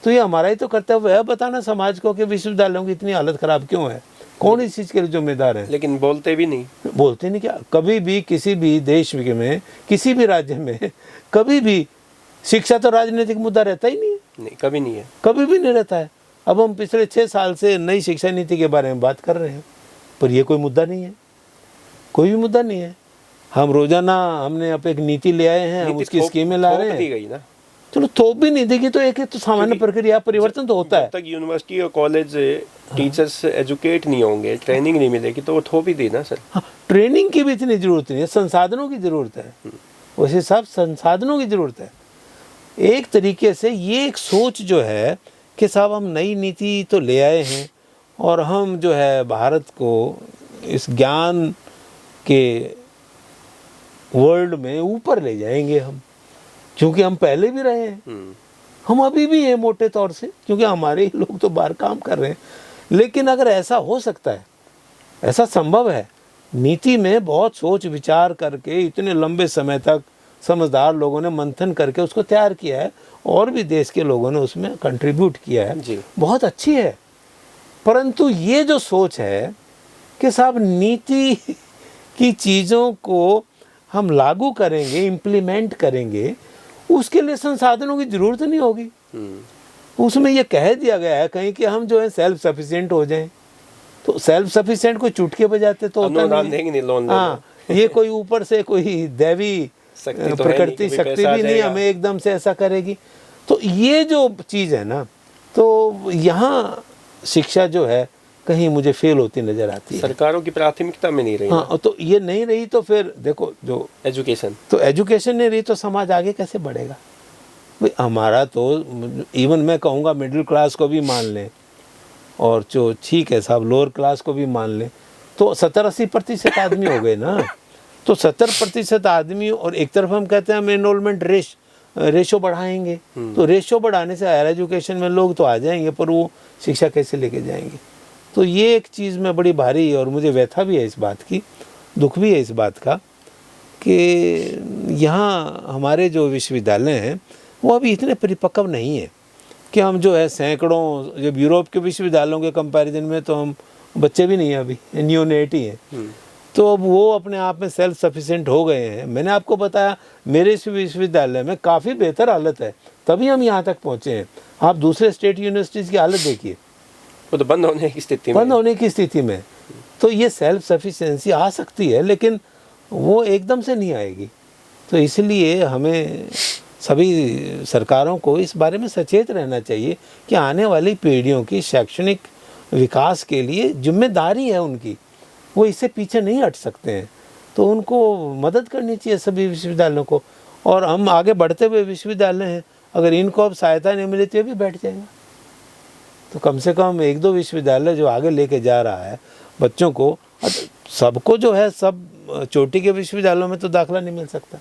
तो ये हमारा ही तो कर्तव्य है बताना समाज को कि विश्वविद्यालयों की इतनी हालत ख़राब क्यों है, कौन इस चीज़ के लिए जिम्मेदार है। लेकिन बोलते भी नहीं। बोलते नहीं क्या? कभी भी किसी भी देश में, किसी भी राज्य में कभी भी शिक्षा तो राजनीतिक मुद्दा रहता ही नहीं है। नहीं, कभी नहीं है, कभी भी नहीं रहता है। अब हम पिछले 6 साल से नई शिक्षा नीति के बारे में बात कर रहे हैं, पर ये कोई मुद्दा नहीं है, कोई भी मुद्दा नहीं है। हम रोजाना हमने अब एक नीति ले आए हैं, हम उसकी स्कीमें ला रहे हैं। गई ना, चलो थोप भी नहीं देगी तो एक तो सामान्य प्रक्रिया, परिवर्तन तो होता है। जब तक यूनिवर्सिटी और कॉलेज टीचर्स एजुकेट नहीं होंगे, ट्रेनिंग नहीं मिलेगी, तो वो थोप ही दी ना सर। हाँ, ट्रेनिंग की भी इतनी ज़रूरत नहीं है, संसाधनों की ज़रूरत है। वैसे सब संसाधनों की ज़रूरत है। एक तरीके से ये एक सोच जो है कि साहब हम नई नीति तो ले आए हैं और हम जो है भारत को इस ज्ञान के वर्ल्ड में ऊपर ले जाएंगे हम, क्योंकि हम पहले भी रहे हैं, हम अभी भी हैं मोटे तौर से, क्योंकि हमारे ही लोग तो बाहर काम कर रहे हैं। लेकिन अगर ऐसा हो सकता है, ऐसा संभव है, नीति में बहुत सोच विचार करके इतने लंबे समय तक समझदार लोगों ने मंथन करके उसको तैयार किया है और भी देश के लोगों ने उसमें कंट्रीब्यूट किया है जी। बहुत अच्छी है। परंतु ये जो सोच है कि साहब नीति की चीज़ों को हम लागू करेंगे, इम्प्लीमेंट करेंगे, उसके लिए संसाधनों की ज़रूरत नहीं होगी। उसमें ये कह दिया गया है कहीं कि हम जो है सेल्फ सफिशिएंट हो जाएं। तो सेल्फ सफिशिएंट कोई चुटके बजाते तो होता नहीं। हाँ, ये कोई ऊपर से कोई दैवी प्रकृति शक्ति भी नहीं हमें एकदम से ऐसा करेगी। तो ये जो चीज़ है ना, तो यहाँ शिक्षा जो है कहीं मुझे फेल होती नजर आती है। सरकारों की प्राथमिकता में नहीं रही। हाँ, तो ये नहीं रही तो फिर देखो, जो एजुकेशन, तो एजुकेशन नहीं रही तो समाज आगे कैसे बढ़ेगा भाई। हमारा तो इवन मैं कहूँगा मिडिल क्लास को भी मान लें और जो ठीक है साहब लोअर क्लास को भी मान लें, तो 70-80% आदमी हो गए ना। तो 70% आदमी, और एक तरफ हम कहते हैं हम एनरोलमेंट रेशो बढ़ाएंगे, तो रेशो बढ़ाने से हायर एजुकेशन में लोग तो आ जाएंगे, पर वो शिक्षा कैसे लेके जाएंगे। तो ये एक चीज़ में बड़ी भारी है और मुझे व्यथा भी है इस बात की, दुख भी है इस बात का कि यहाँ हमारे जो विश्वविद्यालय हैं वो अभी इतने परिपक्व नहीं है कि हम जो है सैकड़ों, जब यूरोप के विश्वविद्यालयों के कंपैरिजन में तो हम बच्चे भी नहीं हैं, अभी न्यूनेट ही हैं। तो अब वो अपने आप में सेल्फ सफिशिएंट हो गए हैं। मैंने आपको बताया मेरे इस विश्वविद्यालय में काफ़ी बेहतर हालत है, तभी हम यहाँ तक पहुँचे हैं। आप दूसरे स्टेट यूनिवर्सिटीज़ की हालत देखिए, वो तो बंद होने की स्थिति में। तो ये सेल्फ सफिशिएंसी आ सकती है लेकिन वो एकदम से नहीं आएगी। तो इसलिए हमें सभी सरकारों को इस बारे में सचेत रहना चाहिए कि आने वाली पीढ़ियों की शैक्षणिक विकास के लिए जिम्मेदारी है उनकी, वो इससे पीछे नहीं हट सकते हैं। तो उनको मदद करनी चाहिए सभी विश्वविद्यालयों को। और हम आगे बढ़ते हुए विश्वविद्यालय हैं, अगर इनको अब सहायता नहीं मिले तो ये भी बैठ जाएगा। तो कम से कम एक दो विश्वविद्यालय जो आगे लेके जा रहा है बच्चों को, सबको जो है सब चोटी के विश्वविद्यालयों में तो दाखला नहीं मिल सकता।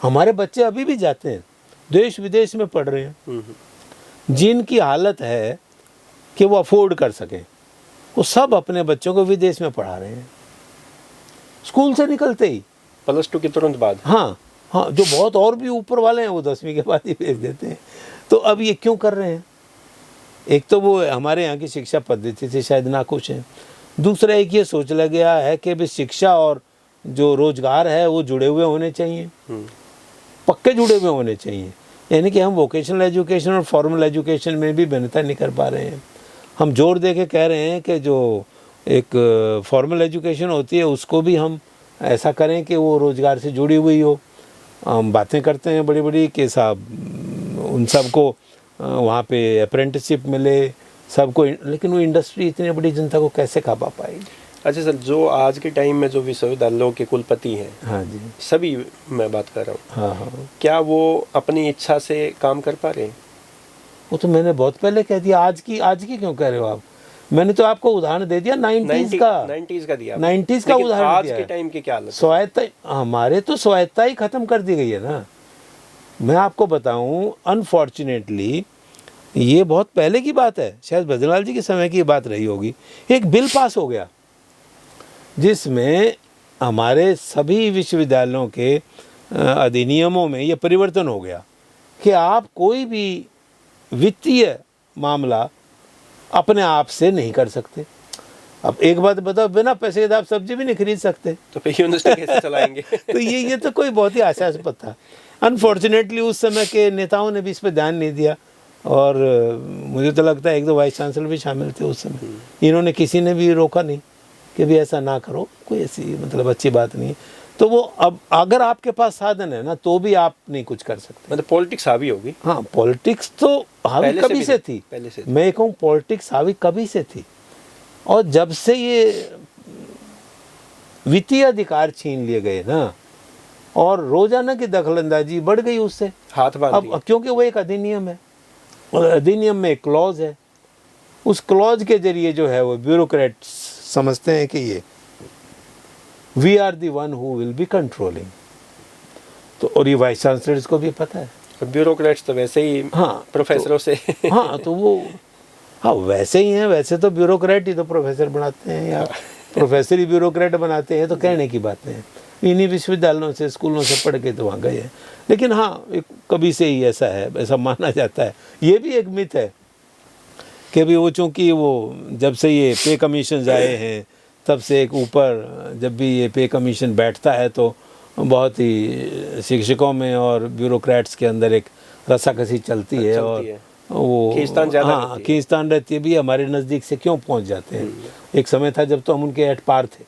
हमारे बच्चे अभी भी जाते हैं, देश विदेश में पढ़ रहे हैं, जिनकी हालत है कि वो अफोर्ड कर सकें, वो सब अपने बच्चों को विदेश में पढ़ा रहे हैं स्कूल से निकलते ही, +2 के तुरंत बाद। हाँ हाँ, जो बहुत और भी ऊपर वाले हैं वो 10वीं के बाद ही भेज देते हैं। तो अब ये क्यों कर रहे हैं? एक तो वो हमारे यहाँ की शिक्षा पद्धति से शायद नाखुश हैं, दूसरा एक ये सोच लिया गया है कि भी शिक्षा और जो रोजगार है वो जुड़े हुए होने चाहिए, पक्के जुड़े हुए होने चाहिए। यानी कि हम वोकेशनल एजुकेशन और फॉर्मल एजुकेशन में भी भिन्नता नहीं कर पा रहे हैं। हम जोर दे के कह रहे हैं कि जो एक फॉर्मल एजुकेशन होती है उसको भी हम ऐसा करें कि वो रोज़गार से जुड़ी हुई हो। हम बातें करते हैं बड़ी बड़ी कि साहब उन सबको वहाँ पे अप्रेंटिसशिप मिले सबको, लेकिन वो इंडस्ट्री इतनी बड़ी जनता को कैसे खा पाएगी? अच्छा सर, जो आज के टाइम में जो विश्वविद्यालयों के कुलपति हैं, हाँ जी, सभी मैं बात कर रहा हूँ, हाँ हाँ, क्या वो अपनी इच्छा से काम कर पा रहे हैं? वो तो मैंने बहुत पहले कह दिया। आज की क्यों कह रहे हो आप? मैंने तो आपको उदाहरण दे दिया 90s का दिया, 90s का उदाहरण आज दिया। के टाइम की क्या हालत है? स्वायत्ता, हमारे तो स्वायत्ता ही खत्म कर दी गई है ना। मैं आपको बताऊं, अनफॉर्चुनेटली ये बहुत पहले की बात है, शायद भजनलाल जी के समय की बात रही होगी। एक बिल पास हो गया जिसमें हमारे सभी विश्वविद्यालयों के अधिनियमों में ये परिवर्तन हो गया कि आप कोई भी वित्तीय मामला अपने आप से नहीं कर सकते। अब एक बात बताओ, बिना पैसे के आप सब्जी भी नहीं खरीद सकते, तो फिर यूनिवर्सिटी कैसे चलाएंगे? तो ये तो कोई बहुत ही आशास्पद था। अनफॉर्चुनेटली उस समय के नेताओं ने भी इस पर ध्यान नहीं दिया, और मुझे तो लगता है एक दो वाइस चांसलर भी शामिल थे उस समय। इन्होंने किसी ने भी रोका नहीं कि भी ऐसा ना करो, कोई ऐसी मतलब अच्छी बात नहीं। तो वो अब अगर आपके पास साधन है ना तो भी आप नहीं कुछ कर सकते। मतलब पॉलिटिक्स हावी होगी। हाँ, पॉलिटिक्स तो हावी पहले कभी से थी, पहले से। मैं कहूँ पॉलिटिक्स हावी कभी से थी, और जब से ये वित्तीय अधिकार छीन लिए गए ना, और रोजाना की दखलंदाजी बढ़ गई उससे हाथ बांध दिए। अब, क्योंकि वो एक अधिनियम है और अधिनियम में एक क्लॉज है, उस क्लॉज के जरिए जो है वो ब्यूरोक्रेट्स समझते हैं कि ये we are the one who will be controlling. तो और ये वाइस चांसलर्स को भी पता है। ब्यूरोक्रेट्स तो वैसे ही हाँ, प्रोफेसरों से हाँ, तो वो हाँ वैसे ही हैं। वैसे तो ब्यूरोक्रेट ही तो प्रोफेसर बनाते हैं या प्रोफेसर ही ब्यूरोक्रेट बनाते हैं, तो कहने की बातें हैं। इन्हीं विश्वविद्यालयों से स्कूलों से पढ़ के तो वहाँ गए हैं। लेकिन हाँ, एक कभी से ही ऐसा है, ऐसा माना जाता है। ये भी एक मिथ है कि भी वो चूँकि वो जब से ये पे कमीशन आए हैं तब से एक ऊपर जब भी ये पे कमीशन बैठता है तो बहुत ही शिक्षकों में और ब्यूरोक्रेट्स के अंदर एक रसाकसी चलती है, और वो खींचतान ज़्यादा हाँ खींचतान रहती है भी, हमारे नज़दीक से क्यों पहुंच जाते हैं। एक समय था जब तो हम उनके एट पार थे।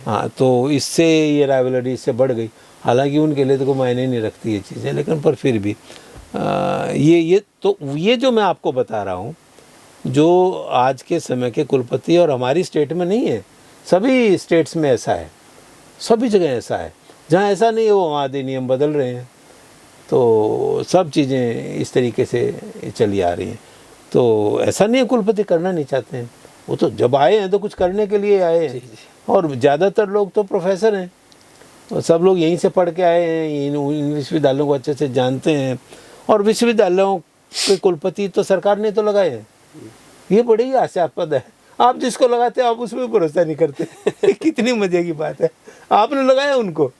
हाँ, तो इससे ये राइवलरी इससे बढ़ गई। हालांकि उनके लिए तो कोई मायने नहीं रखती ये चीज़ें, लेकिन पर फिर भी ये जो मैं आपको बता रहा हूँ, जो आज के समय के कुलपति, और हमारी स्टेट में नहीं है, सभी स्टेट्स में ऐसा है, सभी जगह ऐसा है। जहाँ ऐसा नहीं है वो वहाँ अधिनियम बदल रहे हैं। तो सब चीज़ें इस तरीके से चली आ रही हैं। तो ऐसा नहीं है कुलपति करना नहीं चाहते हैं, वो तो जब आए हैं तो कुछ करने के लिए आए हैं। और ज़्यादातर लोग तो प्रोफेसर हैं, और सब लोग यहीं से पढ़ के आए हैं, इन विश्वविद्यालयों को अच्छे से जानते हैं। और विश्वविद्यालयों के कुलपति तो सरकार ने तो लगाए हैं। ये बड़ी ही आशास्पद है। आप जिसको लगाते हैं आप उसमें भरोसा नहीं करते। कितनी मजे की बात है, आपने लगाया उनको,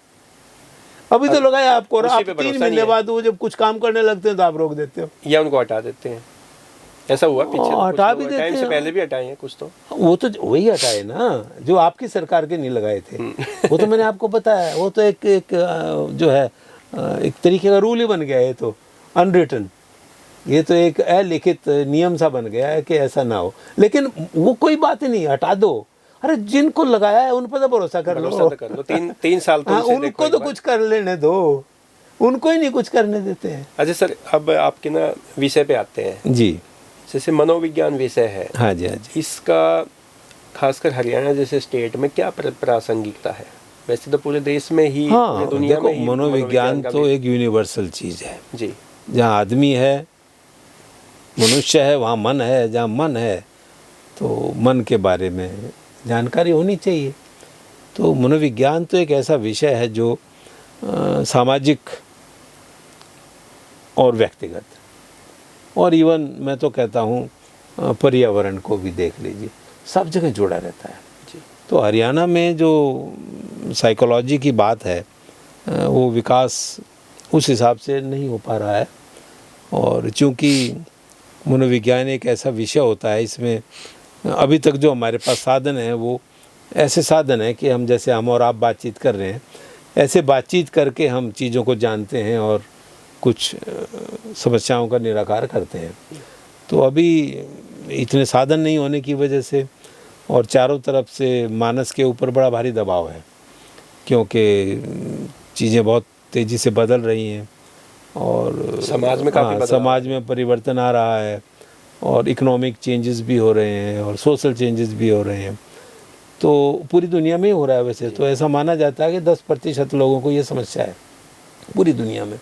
अभी तो लगाया आपको, और आप 3 महीने बाद वो जब कुछ काम करने लगते हैं तो आप रोक देते हो या उनको हटा देते हैं। ऐसा हुआ पीछे तो हटा भी देते हैं। टाइम से पहले भी हटाए हैं कुछ तो। वो तो वही हटाए ना जो आपकी सरकार के नहीं लगाए थे। वो तो मैंने आपको बताया, वो तो एक जो है एक तरीके का रूल ही बन गया है, तो अनरिटन, ये तो एक अलिखित नियम सा बन गया है कि ऐसा ना हो। लेकिन वो कोई बात ही नहीं, हटा दो। अरे जिनको लगाया है उन पर तो भरोसा कर लो। 3 साल तो हाँ, उनको तो कुछ कर लेने दो। उनको ही नहीं कुछ करने देते हैं। अच्छा सर, अब आपके ना विषय पे आते हैं। जी जैसे मनोविज्ञान विषय है, हाँ जी, हाँ जी। इसका खासकर हरियाणा जैसे स्टेट में क्या प्रासंगिकता है? वैसे तो पूरे देश में ही, पूरे हाँ दुनिया देखो, में ही मनोविज्ञान का तो भी- एक यूनिवर्सल चीज़ है। जी जहाँ आदमी है, मनुष्य है, वहाँ मन है। जहाँ मन है तो मन के बारे में जानकारी होनी चाहिए। तो मनोविज्ञान तो एक ऐसा विषय है जो सामाजिक और व्यक्तिगत और इवन मैं तो कहता हूँ पर्यावरण को भी देख लीजिए, सब जगह जुड़ा रहता है। जी तो हरियाणा में जो साइकोलॉजी की बात है वो विकास उस हिसाब से नहीं हो पा रहा है। और चूँकि मनोविज्ञान एक ऐसा विषय होता है, इसमें अभी तक जो हमारे पास साधन है वो ऐसे साधन है कि हम और आप बातचीत कर रहे हैं, ऐसे बातचीत करके हम चीज़ों को जानते हैं और कुछ समस्याओं का निराकार करते हैं। तो अभी इतने साधन नहीं होने की वजह से और चारों तरफ से मानस के ऊपर बड़ा भारी दबाव है, क्योंकि चीज़ें बहुत तेज़ी से बदल रही हैं और समाज में काफ़ी बदलाव समाज में परिवर्तन आ रहा है और इकोनॉमिक चेंजेस भी हो रहे हैं और सोशल चेंजेस भी हो रहे हैं। तो पूरी दुनिया में ही हो रहा है वैसे तो। ऐसा माना जाता है कि 10% लोगों को ये समस्या है पूरी दुनिया में।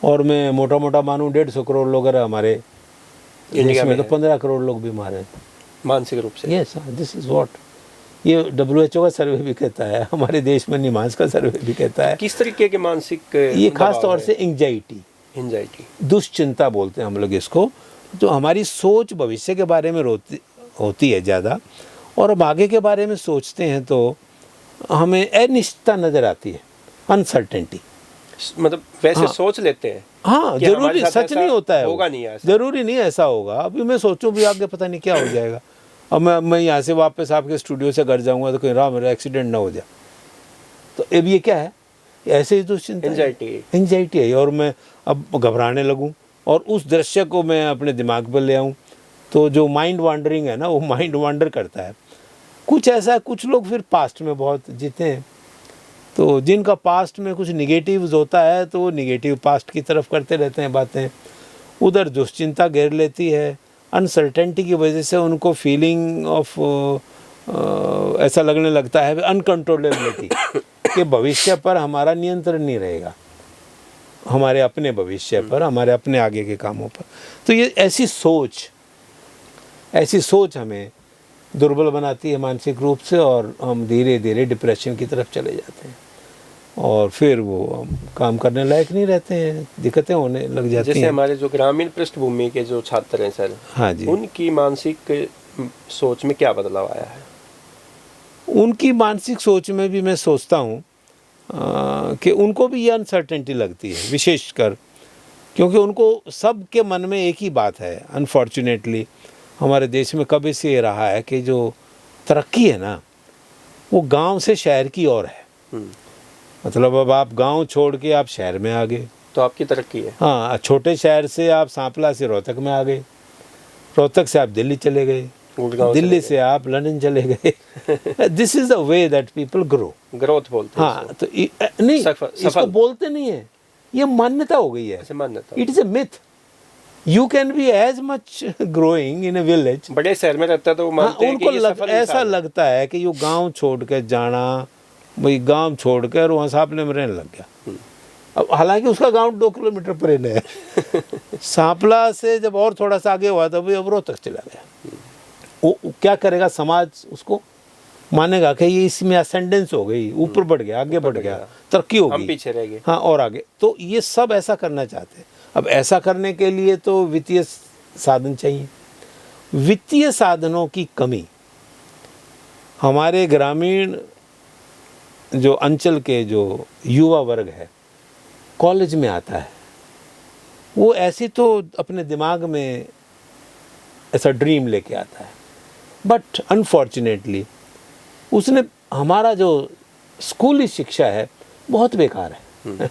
और मैं मोटा मोटा मानूँ 150 करोड़ लोग अगर हमारे इंडिया में तो 15 करोड़ लोग बीमार हैं मानसिक रूप से। यस, दिस इज़ व्हाट ये WHO का सर्वे भी कहता है, हमारे देश में निमांस का सर्वे भी कहता है। किस तरीके के मानसिक ये खास तौर से एंजाइटी, दुश्चिंता बोलते हैं हम लोग इसको। जो हमारी सोच भविष्य के बारे में होती है ज़्यादा, और अब आगे के बारे में सोचते हैं तो हमें अनिश्चितता नज़र आती है, अनसर्टेनिटी। मतलब वैसे हाँ, सोच लेते हैं। हाँ कि जरूरी, हमारे साथ सच ऐसा नहीं होता है, होगा नहीं ऐसा। जरूरी नहीं ऐसा होगा। अभी मैं सोचूं भी आगे पता नहीं क्या हो जाएगा। अब मैं यहाँ से वापस आपके स्टूडियो से घर जाऊंगा तो कहीं राह मेरा एक्सीडेंट ना हो जाए, तो अब ये क्या है? ऐसे ही दुश्चिंता, एंजाइटी है। और मैं अब घबराने लगूं और उस दृश्य को मैं अपने दिमाग पर ले आऊं, तो जो माइंड वांडरिंग है ना, वो माइंड वांडर करता है। कुछ ऐसा, कुछ लोग फिर पास्ट में बहुत जीते हैं, तो जिनका पास्ट में कुछ निगेटिव्स होता है तो वो निगेटिव पास्ट की तरफ करते रहते हैं बातें। उधर दुश्चिंता घेर लेती है, अनसर्टेनिटी की वजह से उनको फीलिंग ऑफ ऐसा लगने लगता है अनकंट्रोलेबिलिटी कि भविष्य पर हमारा नियंत्रण नहीं रहेगा, हमारे अपने भविष्य पर, हमारे अपने आगे के कामों पर। तो ये ऐसी सोच हमें दुर्बल बनाती है मानसिक रूप से, और हम धीरे धीरे डिप्रेशन की तरफ चले जाते हैं और फिर वो हम काम करने लायक नहीं रहते हैं, दिक्कतें होने लग जाती हैं। जैसे हमारे जो ग्रामीण पृष्ठभूमि के जो छात्र हैं सर, हाँ जी, उनकी मानसिक सोच में क्या बदलाव आया है? उनकी मानसिक सोच में भी मैं सोचता हूँ कि उनको भी ये अनसर्टेनिटी लगती है, विशेषकर क्योंकि उनको सबके मन में एक ही बात है। अनफॉर्चुनेटली हमारे देश में कभी से ये रहा है कि जो तरक्की है ना, वो गांव से शहर की ओर है। मतलब अब आप गांव छोड़ के आप शहर में आ गए तो आपकी तरक्की है। हाँ, छोटे शहर से आप सांपला से रोहतक में आ गए, रोहतक से आप दिल्ली चले गए, दिल्ली से आप लंदन चले गए। This is the way that people growth बोलते हैं। हाँ, तो नहीं, इसको बोलते नहीं है, ये मान्यता हो गई है। It is a myth. You can be as much growing in a village. बड़े शहर में रहता है तो मानते हैं कि ये सफल ऐसा लगता है कि ये गांव छोड़ कर जाना, भाई गांव छोड़कर वहाँ सांपले में रहने लग गया। अब हालांकि उसका गांव 2 किलोमीटर परे है। सांपला से जब और थोड़ा सा आगे हुआ तब अब रोहतक चला गया। वो क्या करेगा? समाज उसको मानेगा कि ये इसमें असेंडेंस हो गई, ऊपर बढ़ गया, आगे बढ़ गया, तरक्की हो गई, हम पीछे रह गए। हाँ, और आगे। तो ये सब ऐसा करना चाहते हैं। अब ऐसा करने के लिए तो वित्तीय साधन चाहिए। वित्तीय साधनों की कमी हमारे ग्रामीण जो अंचल के जो युवा वर्ग है, कॉलेज में आता है, वो ऐसी तो अपने दिमाग में ऐसा ड्रीम लेके आता है, बट अनफॉर्चुनेटली उसने, हमारा जो स्कूली शिक्षा है बहुत बेकार है।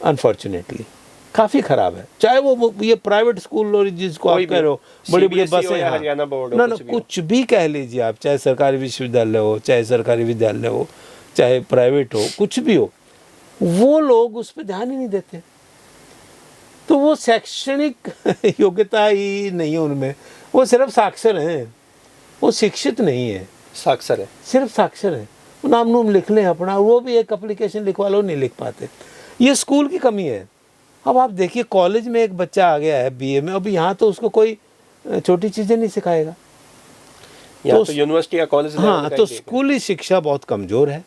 अनफॉर्चुनेटली काफ़ी ख़राब है। चाहे वो ये प्राइवेट स्कूल और जिसको आप कह रहे हो, बड़ी बड़ी बसें, हरियाणा बोर्ड ना कुछ भी कह लीजिए आप, चाहे सरकारी विश्वविद्यालय हो, चाहे सरकारी विद्यालय हो, चाहे प्राइवेट हो, कुछ भी हो, वो लोग उस पर ध्यान ही नहीं देते। तो वो शैक्षणिक योग्यता ही नहीं है उनमें, वो सिर्फ साक्षर हैं, वो शिक्षित नहीं है, साक्षर है। सिर्फ साक्षर है। वो नाम नूम लिख लें अपना, वो भी एक एप्लीकेशन लिखवा लो, नहीं लिख पाते। ये स्कूल की कमी है। अब आप देखिए कॉलेज में एक बच्चा आ गया है बीए में, अब यहाँ तो उसको कोई छोटी चीज़ें नहीं सिखाएगा। या तो यूनिवर्सिटी या कॉलेज। हाँ, तो स्कूली शिक्षा बहुत कमज़ोर है।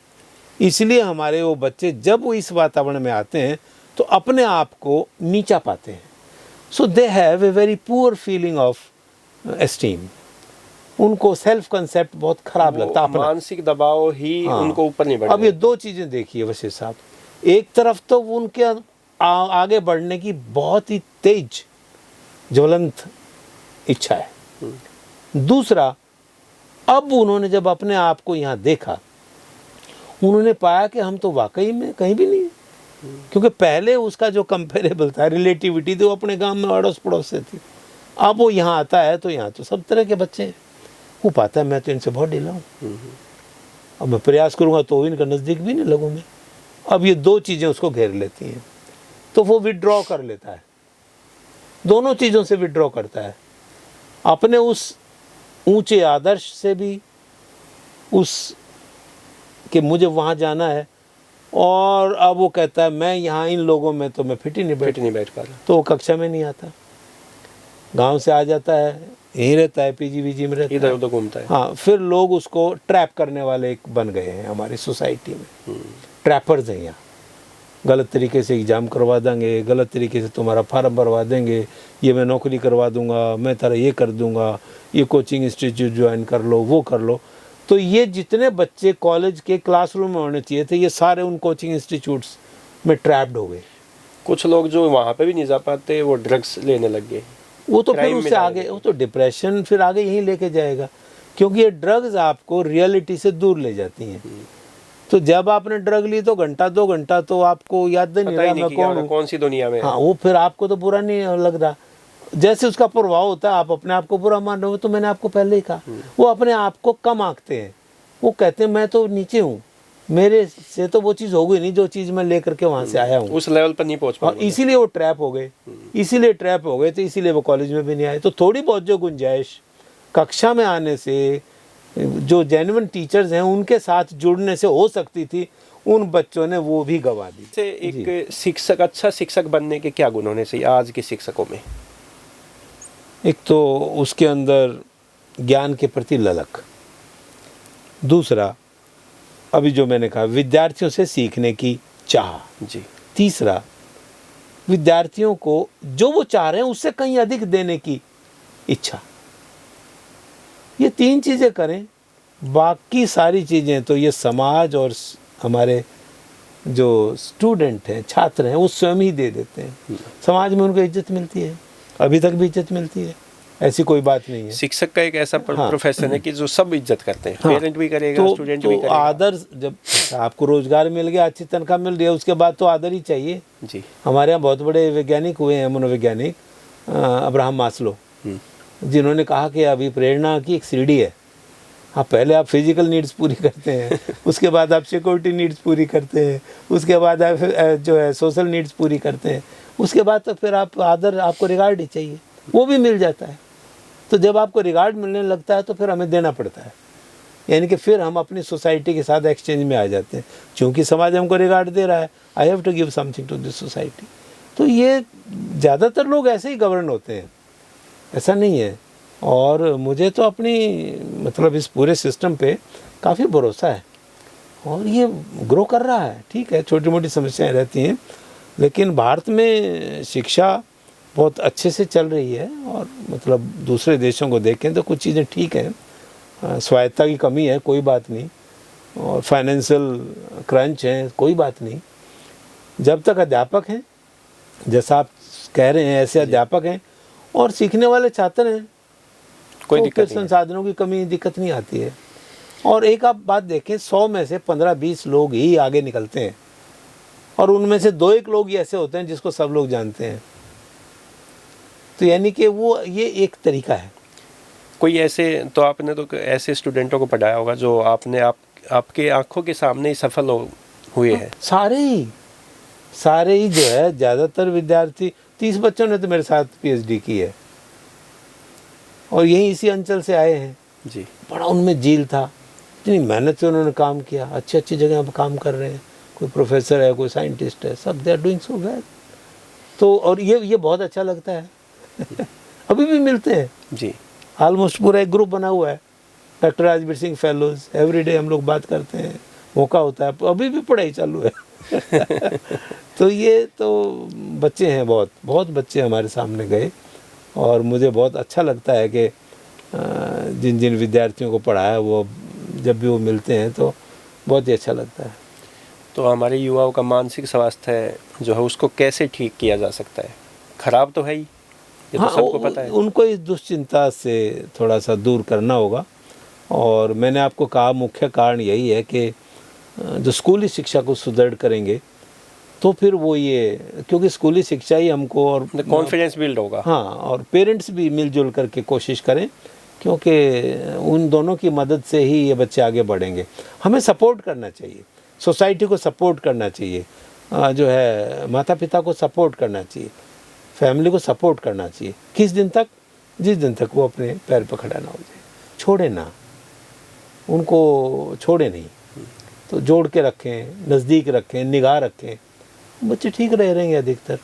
इसलिए हमारे वो बच्चे जब वो इस वातावरण में आते हैं तो अपने आप को नीचा पाते हैं। So they have a very poor feeling of esteem. उनको सेल्फ कंसेप्ट बहुत खराब लगता है, अपना मानसिक दबाव ही उनको ऊपर नहीं बढ़ता। अब ये दो चीज़ें देखिए वशीर साहब, एक तरफ तो उनके आगे बढ़ने की बहुत ही तेज ज्वलंत इच्छा है, दूसरा अब उन्होंने जब अपने आप को यहाँ देखा, उन्होंने पाया कि हम तो वाकई में कहीं भी नहीं, क्योंकि पहले उसका जो कंपेरेबल था, रिलेटिविटी, तो अपने गांव में अड़ोस पड़ोस से थी। अब वो यहाँ आता है तो यहाँ तो सब तरह के बच्चे हैं, वो पाता है मैं तो इनसे बहुत ढीला हूँ, अब मैं प्रयास करूँगा तो इनका नज़दीक भी नहीं लगूँ मैं। अब ये दो चीज़ें उसको घेर लेती हैं, तो वो विड्रॉ कर लेता है, दोनों चीज़ों से विड्रॉ करता है, अपने उस ऊंचे आदर्श से भी, उस कि मुझे वहाँ जाना है, और अब वो कहता है मैं यहाँ इन लोगों में तो मैं फिट ही नहीं बैठ पा रहा, तो वो कक्षा में नहीं आता, गांव से आ जाता है, यहीं रहता है, पीजी वीजी में रहता है, इधर उधर घूमता है। हाँ, फिर लोग उसको ट्रैप करने वाले एक बन गए हैं हमारी सोसाइटी में। ट्रैपर्स हैं यहाँ, गलत तरीके से एग्ज़ाम करवा देंगे, गलत तरीके से तुम्हारा फार्म भरवा देंगे, ये मैं नौकरी करवा दूंगा, मैं तेरा ये कर दूंगा, ये कोचिंग इंस्टीट्यूट ज्वाइन कर लो, वो कर लो। तो ये जितने बच्चे कॉलेज के क्लासरूम में होने चाहिए थे, ये सारे उन कोचिंग इंस्टीट्यूट्स में ट्रैप्ड हो गए। कुछ लोग जो वहाँ पे भी नहीं जा पाते, वो ड्रग्स लेने लग गए, वो तो फिर उससे आगे, वो तो डिप्रेशन फिर आगे यहीं लेके जाएगा, क्योंकि ये ड्रग्स आपको रियलिटी से दूर ले जाती हैं। तो जब आपने ड्रग ली तो घंटा 2 घंटा तो आपको याद नहीं रहा मैं कौन हूँ, कौन सी दुनिया में। हाँ, वो फिर आपको तो बुरा नहीं लग रहा, जैसे उसका प्रभाव होता है आप अपने आप को बुरा मान रहे हो। तो मैंने आपको पहले ही कहा, वो अपने आप को कम आंकते हैं, वो कहते हैं मैं तो नीचे हूँ, मेरे से तो वो चीज़ होगी नहीं जो चीज़ मैं लेकर के वहाँ से आया हूँ, उस लेवल पर नहीं पहुँच पाया, इसीलिए वो ट्रैप हो गए, इसीलिए ट्रैप हो गए, तो इसीलिए वो कॉलेज में भी नहीं आए। तो थोड़ी बहुत जो गुंजाइश कक्षा में आने से, जो जेन्युइन टीचर्स हैं उनके साथ जुड़ने से हो सकती थी, उन बच्चों ने वो भी गवा दी। से एक शिक्षक, अच्छा शिक्षक बनने के क्या गुण होने चाहिए आज के शिक्षकों में? एक तो उसके अंदर ज्ञान के प्रति ललक, दूसरा अभी जो मैंने कहा विद्यार्थियों से सीखने की चाह जी, तीसरा विद्यार्थियों को जो वो चाह रहे हैं उससे कहीं अधिक देने की इच्छा। ये 3 चीज़ें करें, बाकी सारी चीज़ें तो ये समाज और हमारे जो स्टूडेंट हैं, छात्र हैं, वो स्वयं ही दे देते हैं। समाज में उनको इज्जत मिलती है, अभी तक भी इज्जत मिलती है, ऐसी कोई बात नहीं है। शिक्षक का एक ऐसा प्रोफेशन है कि जो सब इज्जत करते हैं, पेरेंट भी करेगा, स्टूडेंट भी करेगा। आदर, जब आपको रोजगार मिल गया, अच्छी तनख्वाह मिल रही है, उसके बाद तो आदर ही चाहिए जी। हमारे यहाँ बहुत बड़े वैज्ञानिक हुए हैं, मनोवैज्ञानिक, अब्राहम मास्लो, जिन्होंने कहा कि अभी प्रेरणा की एक सीढ़ी है, हाँ, पहले आप फिजिकल नीड्स पूरी करते हैं, उसके बाद आप सिक्योरिटी नीड्स पूरी करते हैं, उसके बाद आप जो है सोशल नीड्स पूरी करते हैं, उसके बाद तो फिर आप आदर, आपको रिगार्ड ही चाहिए, वो भी मिल जाता है। तो जब आपको रिगार्ड मिलने लगता है तो फिर हमें देना पड़ता है, यानी कि फिर हम अपनी सोसाइटी के साथ एक्सचेंज में आ जाते हैं, क्योंकि समाज हमको रिगार्ड दे रहा है, I have to give something to this society. तो ये ज़्यादातर लोग ऐसे ही गवर्न होते हैं, ऐसा नहीं है। और मुझे तो अपनी मतलब इस पूरे सिस्टम पे काफ़ी भरोसा है, और ये ग्रो कर रहा है। ठीक है, छोटी मोटी समस्याएं रहती हैं, लेकिन भारत में शिक्षा बहुत अच्छे से चल रही है, और मतलब दूसरे देशों को देखें तो कुछ चीज़ें ठीक हैं, स्वायत्ता की कमी है, कोई बात नहीं, और फाइनेंशियल क्रंच है, कोई बात नहीं। जब तक अध्यापक हैं, जैसा आप कह रहे हैं, ऐसे अध्यापक हैं और सीखने वाले छात्र हैं, कोई तो दिक्कत फिर संसाधनों की कमी, दिक्कत नहीं आती है। और एक आप बात देखें, 100 में से 15-20 लोग ही आगे निकलते हैं, और उनमें से 2-1 लोग ही ऐसे होते हैं जिसको सब लोग जानते हैं। तो यानी कि वो ये एक तरीका है। कोई ऐसे, तो आपने तो ऐसे स्टूडेंटों को पढ़ाया होगा जो आपने आपके आंखों के सामने ही सफल हुए हैं। सारे ही सारे ही जो है ज़्यादातर विद्यार्थी 30 बच्चों ने तो मेरे साथ पीएचडी की है और यही इसी अंचल से आए हैं जी। बड़ा उनमें जील था, इतनी मेहनत से उन्होंने काम किया, अच्छी अच्छी जगह पर काम कर रहे हैं, कोई प्रोफेसर है, कोई साइंटिस्ट है, सब they are doing so well. तो और ये बहुत अच्छा लगता है अभी भी मिलते हैं जी। ऑलमोस्ट पूरा एक ग्रुप बना हुआ है, doctor Rajbir Singh fellows, everyday हम लोग बात करते हैं, मौका होता है, अभी भी पढ़ाई चालू है तो ये तो बच्चे हैं, बहुत बहुत बच्चे हमारे सामने गए और मुझे बहुत अच्छा लगता है कि जिन जिन विद्यार्थियों को पढ़ाया वो जब भी वो मिलते हैं तो बहुत ही अच्छा लगता है। तो हमारे युवाओं का मानसिक स्वास्थ्य जो है उसको कैसे ठीक किया जा सकता है? खराब तो है ही, ये तो सबको पता है। उनको इस दुश्चिंता से थोड़ा सा दूर करना होगा और मैंने आपको कहा मुख्य कारण यही है कि जो स्कूली शिक्षा को सुदृढ़ करेंगे तो फिर वो ये, क्योंकि स्कूली शिक्षा ही हमको और कॉन्फिडेंस बिल्ड होगा। हाँ, और पेरेंट्स भी मिलजुल करके कोशिश करें क्योंकि उन दोनों की मदद से ही ये बच्चे आगे बढ़ेंगे। हमें सपोर्ट करना चाहिए, सोसाइटी को सपोर्ट करना चाहिए, जो है माता पिता को सपोर्ट करना चाहिए, फैमिली को सपोर्ट करना चाहिए। किस दिन तक? जिस दिन तक वो अपने पैर पर खड़ा ना हो जाए, छोड़े ना, उनको छोड़े नहीं, तो जोड़ के रखें, नज़दीक रखें, निगाह रखें, बच्चे ठीक रहेंगे अधिकतर।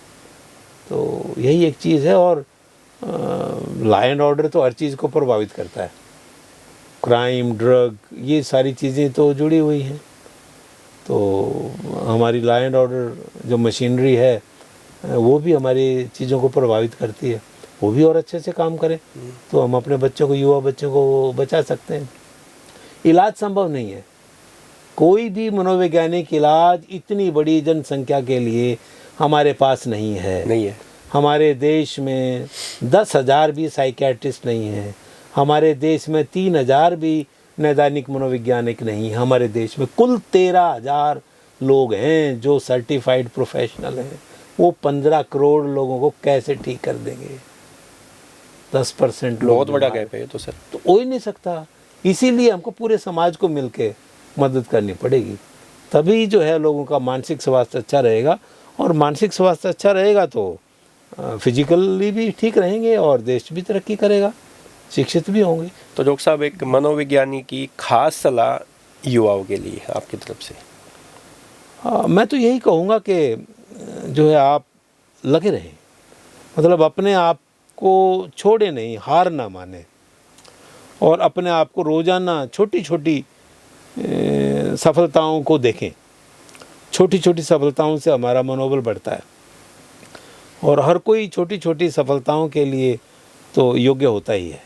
तो यही एक चीज़ है। और लॉ एंड ऑर्डर तो हर चीज़ को प्रभावित करता है, क्राइम, ड्रग, ये सारी चीज़ें तो जुड़ी हुई हैं। तो हमारी लॉ एंड ऑर्डर जो मशीनरी है वो भी हमारी चीज़ों को प्रभावित करती है, वो भी और अच्छे से काम करें तो हम अपने बच्चों को, युवा बच्चों को बचा सकते हैं। इलाज संभव नहीं है, कोई भी मनोवैज्ञानिक इलाज इतनी बड़ी जनसंख्या के लिए हमारे पास नहीं है। हमारे देश में 10,000 भी साइकियाट्रिस्ट नहीं हैं, हमारे देश में 3,000 भी नैदानिक मनोवैज्ञानिक नहीं, हमारे देश में कुल 13,000 लोग हैं जो सर्टिफाइड प्रोफेशनल हैं। वो 15 करोड़ लोगों को कैसे ठीक कर देंगे? 10% लोग, बहुत बड़ा गैप है तो सर, तो हो ही नहीं सकता। इसीलिए हमको पूरे समाज को मिलके मदद करनी पड़ेगी, तभी जो है लोगों का मानसिक स्वास्थ्य अच्छा रहेगा। और मानसिक स्वास्थ्य अच्छा रहेगा तो फिजिकली भी ठीक रहेंगे और देश भी तरक्की करेगा, शिक्षित भी होंगे। तो डॉक्टर साहब, एक मनोविज्ञानी की खास सलाह युवाओं के लिए आपकी तरफ से? मैं तो यही कहूँगा कि जो है आप लगे रहें, मतलब अपने आप को छोड़े नहीं, हार ना माने और अपने आप को रोज़ाना छोटी छोटी सफलताओं को देखें। छोटी छोटी सफलताओं से हमारा मनोबल बढ़ता है और हर कोई छोटी छोटी सफलताओं के लिए तो योग्य होता ही है।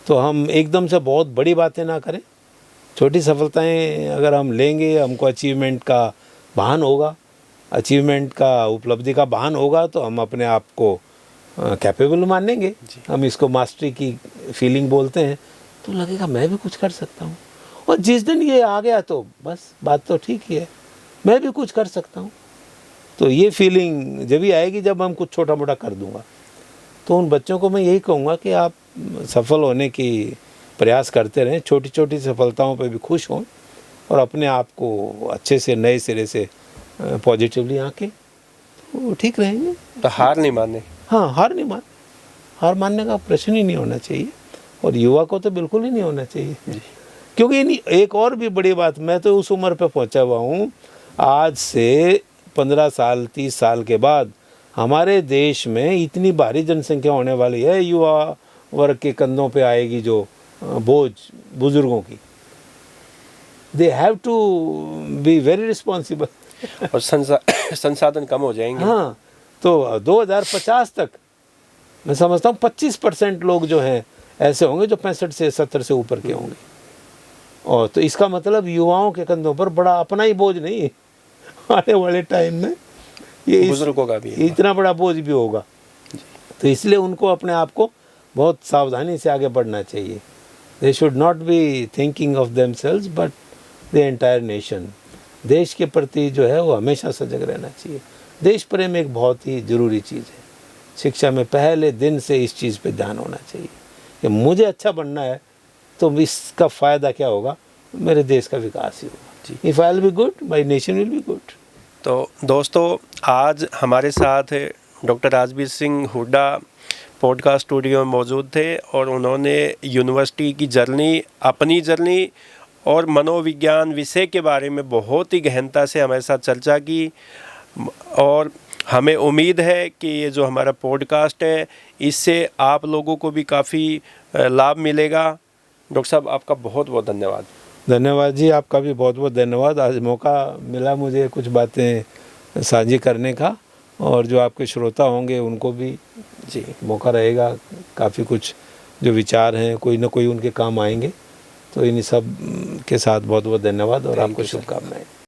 तो हम एकदम से बहुत बड़ी बातें ना करें, छोटी सफलताएं अगर हम लेंगे, हमको अचीवमेंट का भान होगा, अचीवमेंट का, उपलब्धि का भान होगा तो हम अपने आप को कैपेबल मानेंगे। हम इसको मास्टरी की फीलिंग बोलते हैं। तो लगेगा मैं भी कुछ कर सकता हूँ, और जिस दिन ये आ गया तो बस बात तो ठीक ही है, मैं भी कुछ कर सकता हूँ। तो ये फीलिंग जब भी आएगी जब हम कुछ छोटा मोटा कर दूंगा। तो उन बच्चों को मैं यही कहूँगा कि आप सफल होने की प्रयास करते रहें, छोटी छोटी सफलताओं पे भी खुश हों और अपने आप को अच्छे से नए सिरे से पॉजिटिवली आके तो ठीक रहेंगे। तो हार नहीं माने? हाँ, हार मानने का प्रश्न ही नहीं होना चाहिए, और युवा को तो बिल्कुल ही नहीं होना चाहिए। क्योंकि एक और भी बड़ी बात, मैं तो उस उम्र पे पहुंचा हुआ हूँ, आज से 15 साल 30 साल के बाद हमारे देश में इतनी भारी जनसंख्या होने वाली है, युवा वर्ग के कंधों पे आएगी जो बोझ बुजुर्गों की। They have to be very responsible. और संसाधन कम हो जाएंगे। हाँ, तो 2050 तक मैं समझता हूँ 25% लोग जो हैं ऐसे होंगे जो 65 से 70 से ऊपर के होंगे। और तो इसका मतलब युवाओं के कंधों पर बड़ा अपना ही बोझ नहीं, आने वाले टाइम में ये बुजुर्गों का भी इतना बड़ा बोझ भी होगा। तो इसलिए उनको अपने आप को बहुत सावधानी से आगे बढ़ना चाहिए। They should not be thinking of themselves but the entire nation. देश के प्रति जो है वो हमेशा सजग रहना चाहिए। देश प्रेम एक बहुत ही ज़रूरी चीज़ है। शिक्षा में पहले दिन से इस चीज़ पे ध्यान होना चाहिए कि मुझे अच्छा बनना है तो इसका फ़ायदा क्या होगा, मेरे देश का विकास ही होगा। If I will be good, my nation will be good. तो दोस्तों, आज हमारे साथ doctor Rajbir Singh Hooda podcast studio में मौजूद थे और उन्होंने यूनिवर्सिटी की जर्नी, अपनी जर्नी और मनोविज्ञान विषय के बारे में बहुत ही गहनता से हमारे साथ चर्चा की। और हमें उम्मीद है कि ये जो हमारा पॉडकास्ट है, इससे आप लोगों को भी काफ़ी लाभ मिलेगा। डॉक्टर साहब, आपका बहुत बहुत धन्यवाद। धन्यवाद जी, आपका भी बहुत बहुत धन्यवाद। आज मौका मिला मुझे कुछ बातें साझी करने का, और जो आपके श्रोता होंगे उनको भी जी मौका रहेगा, काफ़ी कुछ जो विचार हैं कोई ना कोई उनके काम आएंगे। तो इन सब के साथ बहुत बहुत धन्यवाद और Thank आपको you, sir. शुभकामनाएं।